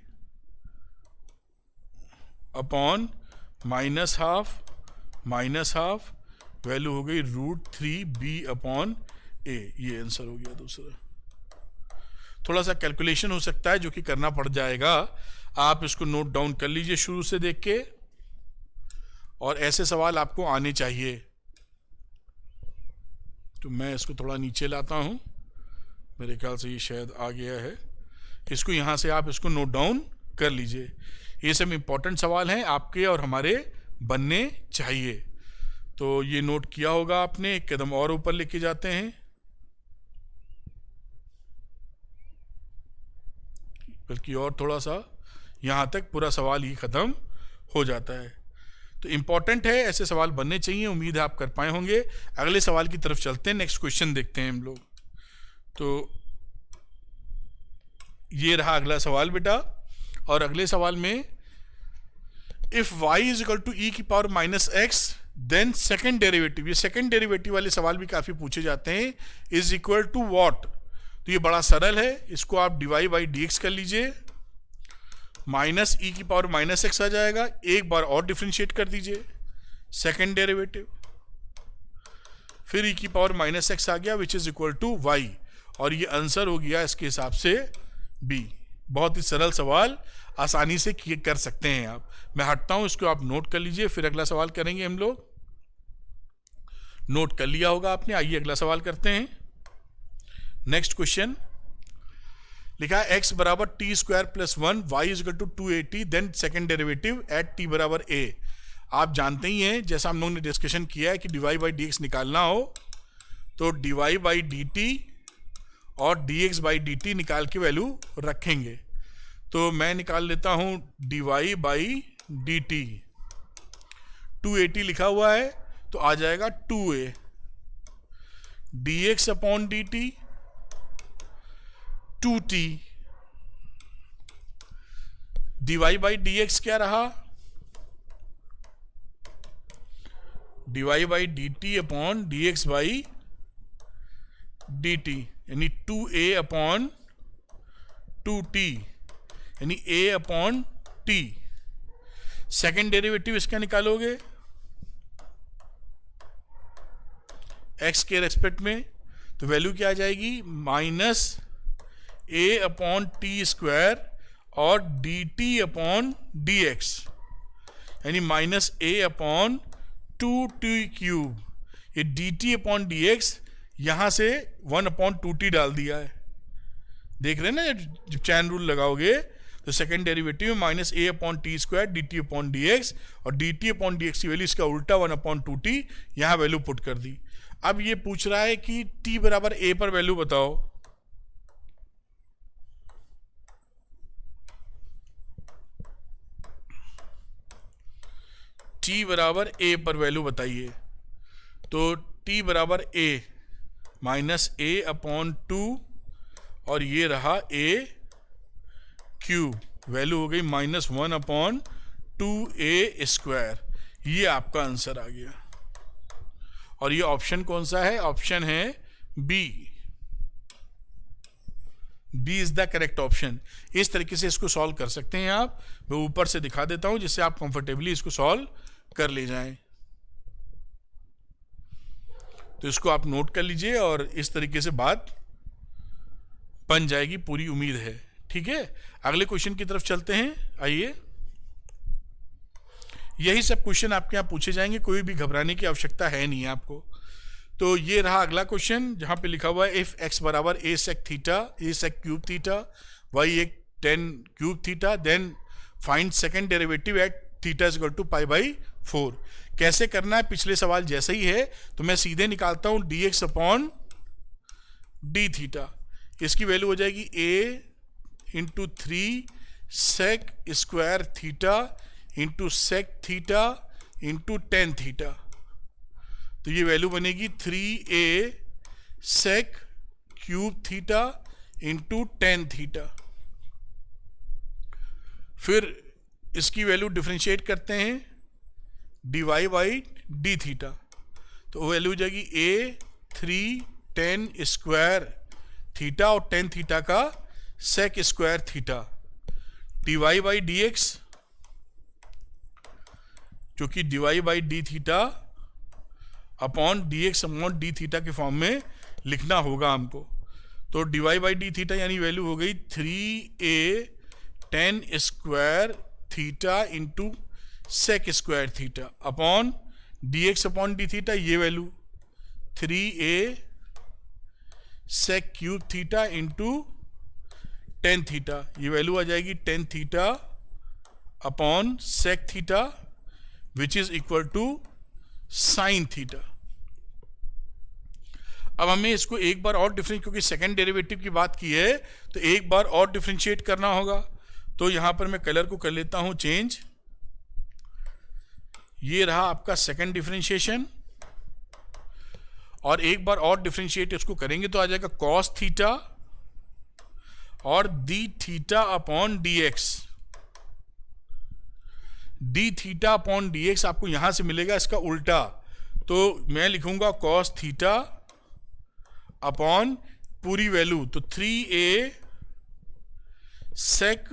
अपॉन -12 -12, वैल्यू हो गई √3b अपॉन a। ये आंसर हो गया दूसरा। थोड़ा सा कैलकुलेशन हो सकता है जो कि करना पड़ जाएगा, आप इसको नोट डाउन कर लीजिए शुरू से देख के, और ऐसे सवाल आपको आने चाहिए। तो मैं इसको थोड़ा नीचे लाता हूं, मेरे ख्याल से ये शायद आ गया है। इसको यहाँ से आप इसको नोट डाउन कर लीजिए। ये सब इम्पोर्टेंट सवाल हैं, आपके और हमारे बनने चाहिए। तो ये नोट किया होगा आपने। एक कदम और ऊपर लेके जाते हैं, बल्कि और थोड़ा सा, यहाँ तक पूरा सवाल ही ख़त्म हो जाता है। तो इम्पॉर्टेंट है, ऐसे सवाल बनने चाहिए। उम्मीद है आप कर पाए होंगे। अगले सवाल की तरफ चलते हैं, नेक्स्ट क्वेश्चन देखते हैं हम लोग। तो ये रहा अगला सवाल बेटा, और अगले सवाल में if y is equal to e की power minus x then second derivative, ये सेकेंड डेरिवेटिव वाले सवाल भी काफ़ी पूछे जाते हैं, इज इक्वल टू व्हाट। तो ये बड़ा सरल है, इसको आप dy बाई डी एक्स कर लीजिए, माइनस ई की पावर माइनस एक्स आ जाएगा। एक बार और डिफ्रेंशिएट कर दीजिए सेकेंड डेरिवेटिव, फिर ई की पावर माइनस एक्स आ गया which is equal to y, और ये आंसर हो गया इसके हिसाब से बी। बहुत ही सरल सवाल, आसानी से कर सकते हैं आप। मैं हटता हूं, इसको आप नोट कर लीजिए, फिर अगला सवाल करेंगे हम लोग। नोट कर लिया होगा आपने। आइए अगला सवाल करते हैं। नेक्स्ट क्वेश्चन लिखा है एक्स बराबर t square plus 1 y is equal to 280 then second derivative at t बराबर ए। आप जानते ही हैं, जैसा हम लोगों ने डिस्कशन किया है कि d y by D x निकालना हो तो d y by d t और d x by d t निकाल के वैल्यू रखेंगे। तो मैं निकाल लेता हूं d y by d t, 280 लिखा हुआ है तो आ जाएगा 2a, d x upon d t 2t, d y by D x क्या रहा, d y by d t upon d x by d t, यानी 2a अपॉन 2t, यानी a upon t। Second derivative इसका निकालोगे x के respect में, तो value क्या आ जाएगी, minus a upon t square और d t upon d x, यानी minus a upon 2t cube. ये d t upon d x यहां से 1 अपॉन 2t डाल दिया है, देख रहे हैं ना। जब चैन रूल लगाओगे तो सेकेंड डेरिवेटिव में minus a upon t square d t upon d x, और d t upon d x की वैल्यू इसका उल्टा 1 अपॉन 2t, यहां वैल्यू पुट कर दी। अब ये पूछ रहा है कि t बराबर a पर वैल्यू बताओ। t बराबर a पर वैल्यू बताइए। तो t बराबर a माइनस a अपॉन 2, और ये रहा a क्यूब, वैल्यू हो गई माइनस 1 अपॉन 2a स्क्वायर। ये आपका आंसर आ गया। और ये ऑप्शन कौन सा है, ऑप्शन है b. B is the correct option. इस तरीके से इसको सॉल्व कर सकते हैं आप। मैं ऊपर से दिखा देता हूं जिससे आप कंफर्टेबली इसको सॉल्व कर ले जाएं। तो इसको आप नोट कर लीजिए और इस तरीके से बात बन जाएगी, पूरी उम्मीद है। ठीक है, अगले क्वेश्चन की तरफ चलते हैं। आइए, यही सब क्वेश्चन आपके यहाँ पूछे जाएंगे, कोई भी घबराने की आवश्यकता है नहीं आपको। तो ये रहा अगला क्वेश्चन जहां पे लिखा हुआ है इफ x बराबर a sec theta, a sec cube theta, y एक tan cube theta, then find second derivative at theta is equal to pi by 4। कैसे करना है, पिछले सवाल जैसे ही है। तो मैं सीधे निकालता हूं dx अपॉन डी थीटा, इसकी वैल्यू हो जाएगी a इंटू 3 sec square theta into sec theta into tan theta. तो ये वैल्यू बनेगी 3a sec cube theta into tan theta. फिर इसकी वैल्यू डिफ्रेंशिएट करते हैं d y by d theta, तो वैल्यू हो जाएगी a 3 टेन स्क्वायर थीटा और टेन थीटा का sec square theta, d y by D x, जो कि d y by d theta upon d x upon d theta के form में लिखना होगा हमको। तो d y by d theta यानी वैल्यू हो गई 3a tan square theta into sec square theta upon d x upon d theta, ये value 3a sec cube theta into tan theta, ये वैल्यू आ जाएगी tan theta upon sec theta which is equal to sine theta. अब हमें इसको एक बार और differentiate, क्योंकि सेकंड डेरिवेटिव की बात की है तो एक बार और डिफरेंशिएट करना होगा। तो यहां पर मैं कलर को कर लेता हूं चेंज। ये रहा आपका सेकंड डिफरेंशिएशन, और एक बार और डिफरेंशिएट इसको करेंगे तो आ जाएगा कॉस थीटा और d theta upon d x. D theta upon d x आपको यहां से मिलेगा इसका उल्टा, तो मैं लिखूंगा कॉस थीटा अपॉन पूरी वैल्यू, तो 3a sec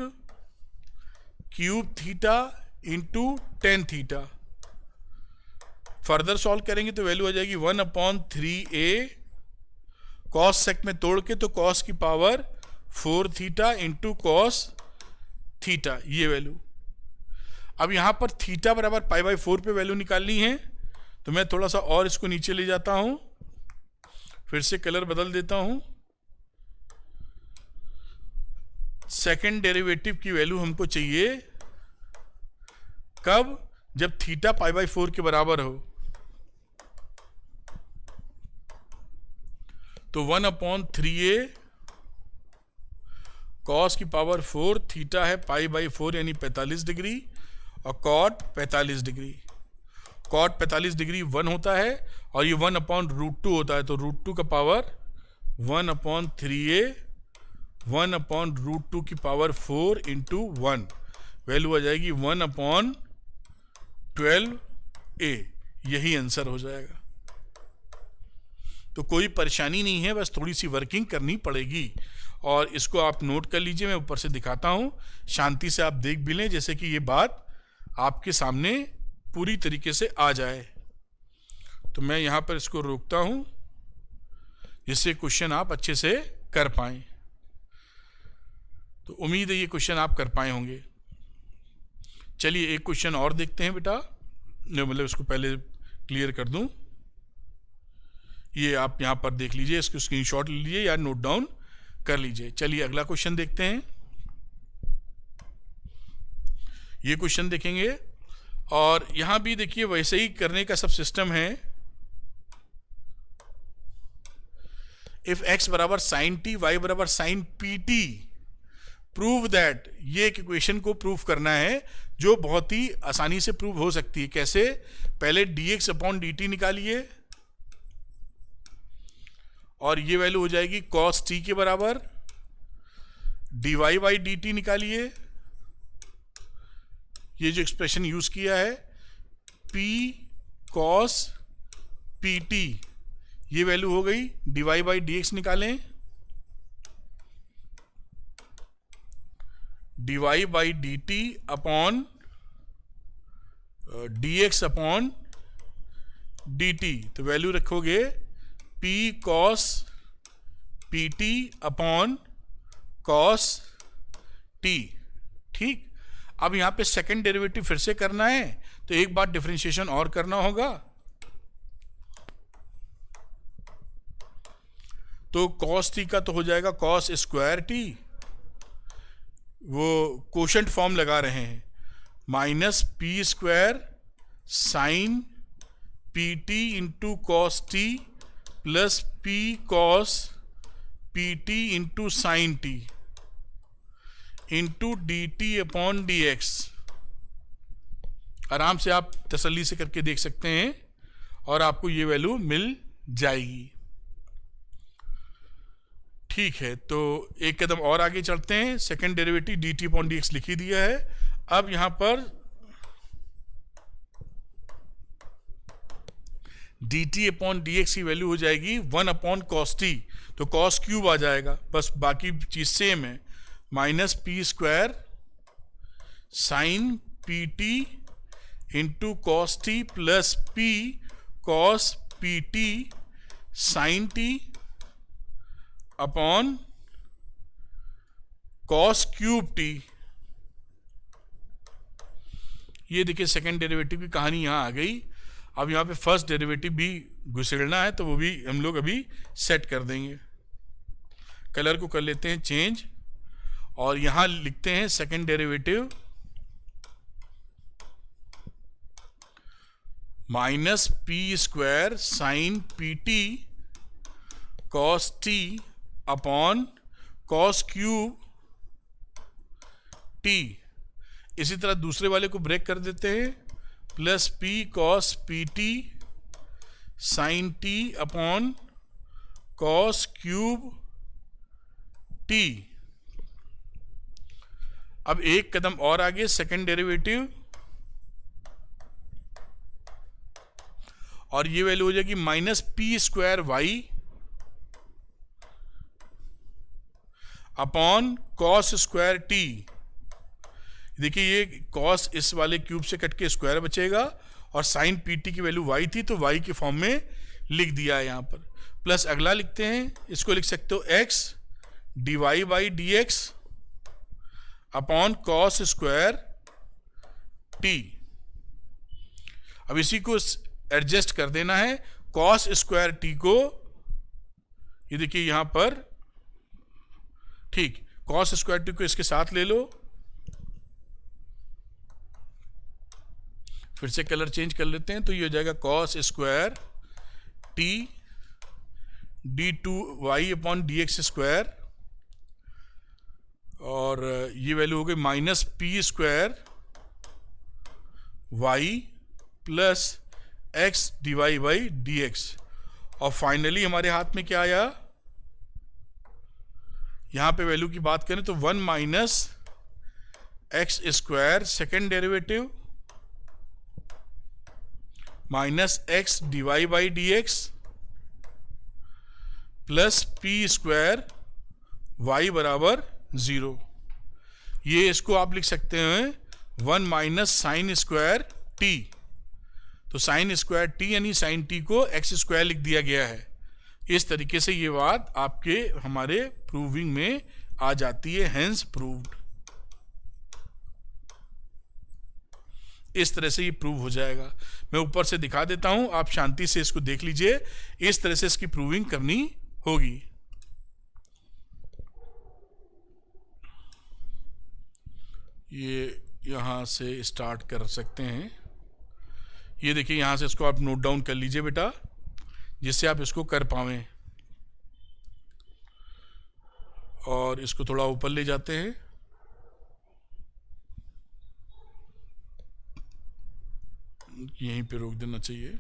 cube theta into tan theta. Further solve करेंगे तो वैल्यू आ जाएगी 1/3a कॉस सेक में तोड़ के तो कॉस की power 4 theta into cos theta, ये वैल्यू। अब यहां पर थीटा बराबर π/4 पे वैल्यू निकालनी है, तो मैं थोड़ा सा और इसको नीचे ले जाता हूं, फिर से कलर बदल देता हूं। सेकंड डेरिवेटिव की वैल्यू हमको चाहिए कब, जब थीटा π/4 के बराबर हो। तो 1/3a कॉस की पावर 4 थीटा है π/4 यानी 45 डिग्री, और कॉट 45 डिग्री। कॉट 45 डिग्री 1 होता है और ये 1/√2 होता है, तो √2 का पावर 1/3a 1/√2 की पावर 4 इंटू 1, वैल्यू आ जाएगी 1/12a। यही आंसर हो जाएगा। तो कोई परेशानी नहीं है, बस थोड़ी सी वर्किंग करनी पड़ेगी, और इसको आप नोट कर लीजिए। मैं ऊपर से दिखाता हूं, शांति से आप देख भी लें, जैसे कि ये बात आपके सामने पूरी तरीके से आ जाए। तो मैं यहां पर इसको रोकता हूं, जिससे क्वेश्चन आप अच्छे से कर पाएं। तो उम्मीद है ये क्वेश्चन आप कर पाए होंगे। चलिए एक क्वेश्चन और देखते हैं बेटा, मतलब इसको पहले क्लियर कर दूं। ये आप यहां पर देख लीजिए, इसको स्क्रीनशॉट ले लीजिए या नोट डाउन कर लीजिए। चलिए अगला क्वेश्चन देखते हैं। ये क्वेश्चन देखेंगे, और यहां भी देखिए वैसे ही करने का सब सिस्टम है। इफ x बराबर साइन टी, y बराबर sine p t, prove that, ये एक इक्वेशन को प्रूव करना है जो बहुत ही आसानी से प्रूव हो सकती है। कैसे, पहले dx अपॉन dt निकालिए, और ये वैल्यू हो जाएगी cos t के बराबर। dy बाई dt निकालिए, ये जो एक्सप्रेशन यूज किया है p cos pt, ये वैल्यू हो गई। dy बाई dx निकालें, dy by dt upon dx upon dt, तो वैल्यू रखोगे p cos pt upon cos t। ठीक, अब यहां पे सेकंड डेरिवेटिव फिर से करना है, तो एक बार डिफरेंशिएशन और करना होगा। तो cos t का तो हो जाएगा cos स्क्वायर t, वो कोशेंट फॉर्म लगा रहे हैं, minus p square sine p t into cos t plus p cos p t into sine T into D t upon d x. आराम से आप तसल्ली से करके देख सकते हैं और आपको ये वैल्यू मिल जाएगी। ठीक है, तो एक कदम और आगे चलते हैं। Second derivative D t upon d x लिख ही दिया है। अब यहां पर D t upon d x की वैल्यू हो जाएगी 1/cos t, तो cos क्यूब आ जाएगा, बस बाकी चीज सेम है। Minus p square sine p t into cos t plus p cos p t sine t upon cos cube t. ये देखिए सेकेंड डेरिवेटिव की कहानी यहां आ गई। अब यहां पे फर्स्ट डेरिवेटिव भी घुसेड़ना है, तो वो भी हम लोग अभी सेट कर देंगे। कलर को कर लेते हैं चेंज, और यहां लिखते हैं second derivative minus p square sine p t cos t upon cos cube t. इसी तरह दूसरे वाले को ब्रेक कर देते हैं, plus p cos p t sine t upon cos cube t. अब एक कदम और आगे, सेकंड डेरिवेटिव, और ये वैल्यू हो जाएगी minus p square y upon cos square t. देखिए ये कॉस इस वाले क्यूब से कट के स्क्वायर बचेगा, और साइन पी टी की वैल्यू वाई थी तो वाई के फॉर्म में लिख दिया है यहां पर। प्लस अगला लिखते हैं, इसको लिख सकते हो x d y by D x upon cos square t. अब इसी को एडजस्ट कर देना है, कॉस स्क्वायर टी को, ये देखिए यहां पर, ठीक, कॉस स्क्वायर टी को इसके साथ ले लो, फिर से कलर चेंज कर लेते हैं, तो ये हो जाएगा cos square t d two y upon d x square, और ये वैल्यू हो गई minus p square y plus x d y by D x. और फाइनली हमारे हाथ में क्या आया, यहां पे वैल्यू की बात करें तो 1 minus x square second derivative minus x d y by D x plus p square y बराबर 0। ये इसको आप लिख सकते हैं 1 माइनस साइन स्क्वायर टी। तो साइन स्क्वायर टी यानी साइन टी को एक्स स्क्वायर लिख दिया गया है। इस तरीके से ये बात आपके हमारे प्रूविंग में आ जाती है, हेंस प्रूव्ड। इस तरह से ये प्रूव हो जाएगा। मैं ऊपर से दिखा देता हूं, आप शांति से इसको देख लीजिए। इस तरह से इसकी प्रूविंग करनी होगी। ये यहां से स्टार्ट कर सकते हैं। ये देखिए यहां से इसको आप नोट डाउन कर लीजिए बेटा, जिससे आप इसको कर पावें। और इसको थोड़ा ऊपर ले जाते हैं, यहीं पे रोक देना चाहिए।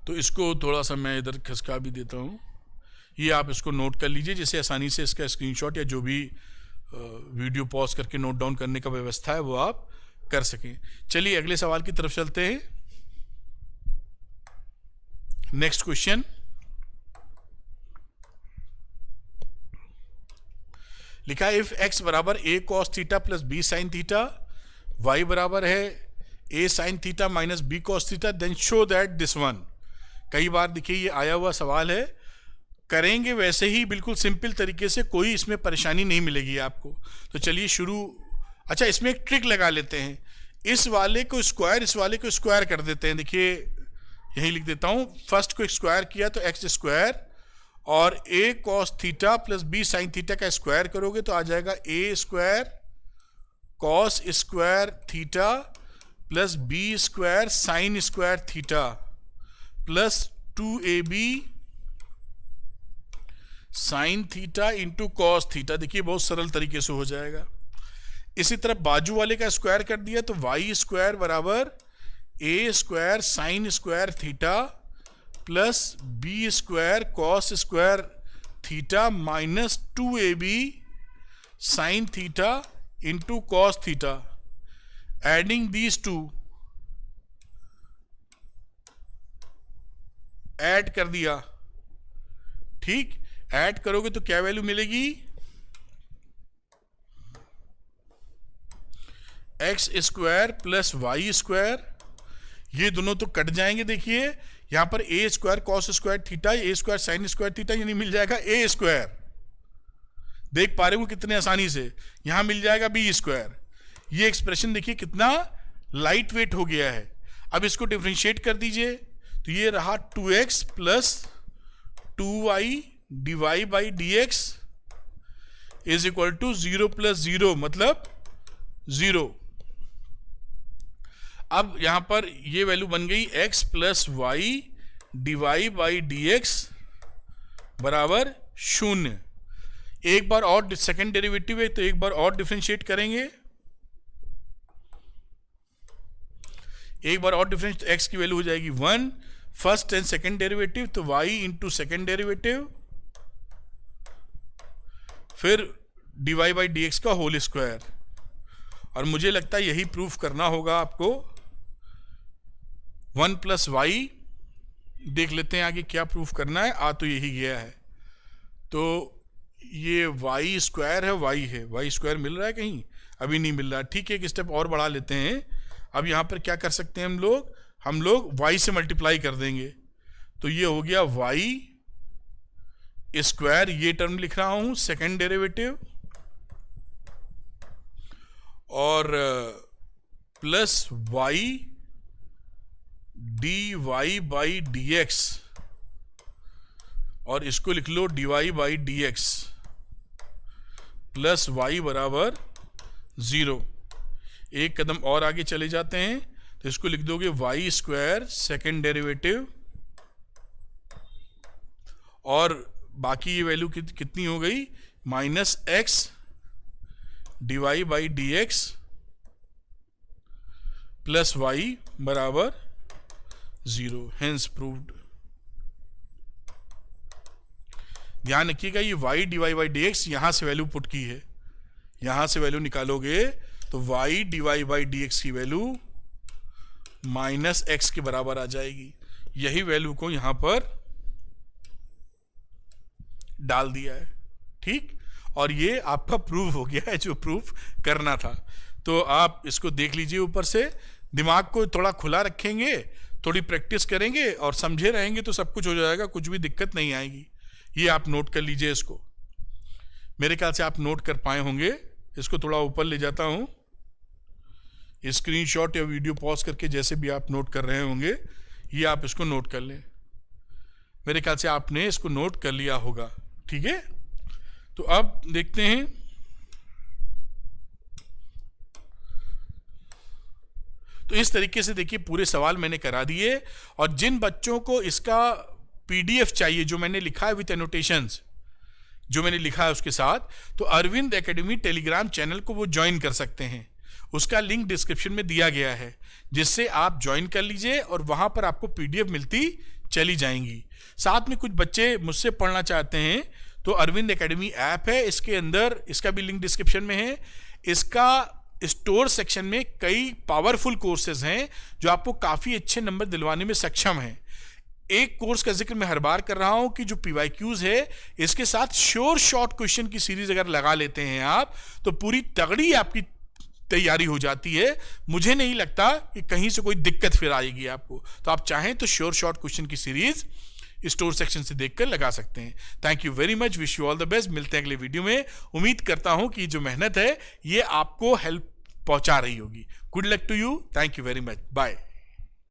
तो इसको थोड़ा सा मैं इधर खिसका भी देता हूँ। ये आप इसको नोट कर लीजिए, जिससे आसानी से इसका स्क्रीनशॉट या जो भी वीडियो पॉज करके नोट डाउन करने का व्यवस्था है वो आप कर सकें। चलिए अगले सवाल की तरफ चलते हैं। नेक्स्ट क्वेश्चन, लिखा है इफ x बराबर a cos theta plus b sin theta, y बराबर है a sin theta minus b cos theta, then show that this one. कई बार देखिए ये आया हुआ सवाल है, करेंगे वैसे ही बिल्कुल सिंपल तरीके से, कोई इसमें परेशानी नहीं मिलेगी आपको। तो चलिए शुरू। अच्छा, इसमें एक ट्रिक लगा लेते हैं, इस वाले को स्क्वायर इस वाले को स्क्वायर कर देते हैं। देखिए यही लिख देता हूं, फर्स्ट को स्क्वायर किया तो एक्स स्क्वायर, और a cos theta plus b sin theta का स्क्वायर करोगे तो आ जाएगा a square cos square theta plus b square sin square theta plus 2ab sin theta into cos theta. देखिए बहुत सरल तरीके से हो जाएगा। इसी तरह बाजू वाले का स्क्वायर कर दिया तो y स्क्वायर बराबर a square sine square theta plus b square cos square theta minus 2ab sine theta into cos theta. Adding these two, add कर दिया, ठीक, ऐड करोगे तो क्या वैल्यू मिलेगी, x square plus y square, ये दोनों तो कट जाएंगे। देखिए यहां पर a square cos square theta, a square sine square theta, यानी मिल जाएगा ए स्क्वायर। देख पा रहे हो कितने आसानी से, यहां मिल जाएगा बी स्क्वायर। ये एक्सप्रेशन देखिए कितना लाइट वेट हो गया है। अब इसको डिफरेंशिएट कर दीजिए तो ये रहा 2x plus 2y dy by D x, is equal to 0 plus 0 मतलब 0। अब यहां पर ये वैल्यू बन गई x plus y dy by dx बराबर 0। एक बार और सेकेंड डेरिवेटिव है तो एक बार और डिफरेंशिएट करेंगे, एक बार और डिफरेंस, x की वैल्यू हो जाएगी 1, फर्स्ट एंड सेकेंड डेरिवेटिव तो y इंटू सेकेंड डेरिवेटिव, फिर dy बाई dx का होल स्क्वायर। और मुझे लगता है यही प्रूफ करना होगा आपको। 1 प्लस वाई, देख लेते हैं आगे क्या प्रूफ करना है। आ तो यही गया है, तो ये वाई स्क्वायर है, वाई है, वाई स्क्वायर मिल रहा है कहीं? अभी नहीं मिल रहा। ठीक है, एक स्टेप और बढ़ा लेते हैं। अब यहाँ पर क्या कर सकते हैं हम लोग y से मल्टीप्लाई कर देंगे, तो ये हो गया y स्क्वायर, ये टर्म लिख रहा हूं सेकेंड डेरिवेटिव, और plus y dy by dx, और इसको लिख लो dy by dx plus y बराबर 0। एक कदम और आगे चले जाते हैं तो इसको लिख दोगे वाई स्क्वायर सेकेंड डेरिवेटिव, और बाकी ये वैल्यू कितनी हो गई? Minus x dy by dx plus y बराबर 0, हेंस प्रूव्ड। ध्यान रखिएगा ये y dy बाई dx यहां से वैल्यू पुट की है, यहां से वैल्यू निकालोगे तो y dy बाई dx की वैल्यू माइनस एक्स के बराबर आ जाएगी। यही वैल्यू को यहां पर डाल दिया है, ठीक। और ये आपका प्रूफ हो गया है जो प्रूफ करना था। तो आप इसको देख लीजिए ऊपर से, दिमाग को थोड़ा खुला रखेंगे, थोड़ी प्रैक्टिस करेंगे और समझे रहेंगे तो सब कुछ हो जाएगा, कुछ भी दिक्कत नहीं आएगी। ये आप नोट कर लीजिए इसको, मेरे ख्याल से आप नोट कर पाए होंगे। इसको थोड़ा ऊपर ले जाता हूं, स्क्रीनशॉट या वीडियो पॉज करके जैसे भी आप नोट कर रहे होंगे, ये आप इसको नोट कर लें। मेरे ख्याल से आपने इसको नोट कर लिया होगा, ठीक है। तो अब देखते हैं, तो इस तरीके से देखिए पूरे सवाल मैंने करा दिए। और जिन बच्चों को इसका पीडीएफ चाहिए जो मैंने लिखा है विद एनोटेशंस, जो मैंने लिखा है उसके साथ, तो अरविंद एकेडमी टेलीग्राम चैनल को वो ज्वाइन कर सकते हैं। उसका लिंक डिस्क्रिप्शन में दिया गया है, जिससे आप ज्वाइन कर लीजिए और वहां पर आपको पीडीएफ मिलती चली जाएंगी। साथ में कुछ बच्चे मुझसे पढ़ना चाहते हैं तो अरविंद एकेडमी ऐप है, इसके अंदर इसका भी लिंक डिस्क्रिप्शन में है। इसका स्टोर सेक्शन में कई पावरफुल कोर्सेज हैं जो आपको काफ़ी अच्छे नंबर दिलवाने में सक्षम हैं। एक कोर्स का जिक्र मैं हर बार कर रहा हूं कि जो PYQs है, इसके साथ श्योर शॉर्ट क्वेश्चन की सीरीज अगर लगा लेते हैं आप, तो पूरी तगड़ी आपकी तैयारी हो जाती है। मुझे नहीं लगता कि कहीं से कोई दिक्कत फिर आएगी आपको। तो आप चाहें तो श्योर शॉर्ट क्वेश्चन की सीरीज स्टोर सेक्शन से देखकर लगा सकते हैं। Thank you very much, wish you all the best. मिलते हैं अगले वीडियो में। उम्मीद करता हूं कि जो मेहनत है ये आपको हेल्प पहुंचा रही होगी। Good luck to you, thank you very much, bye.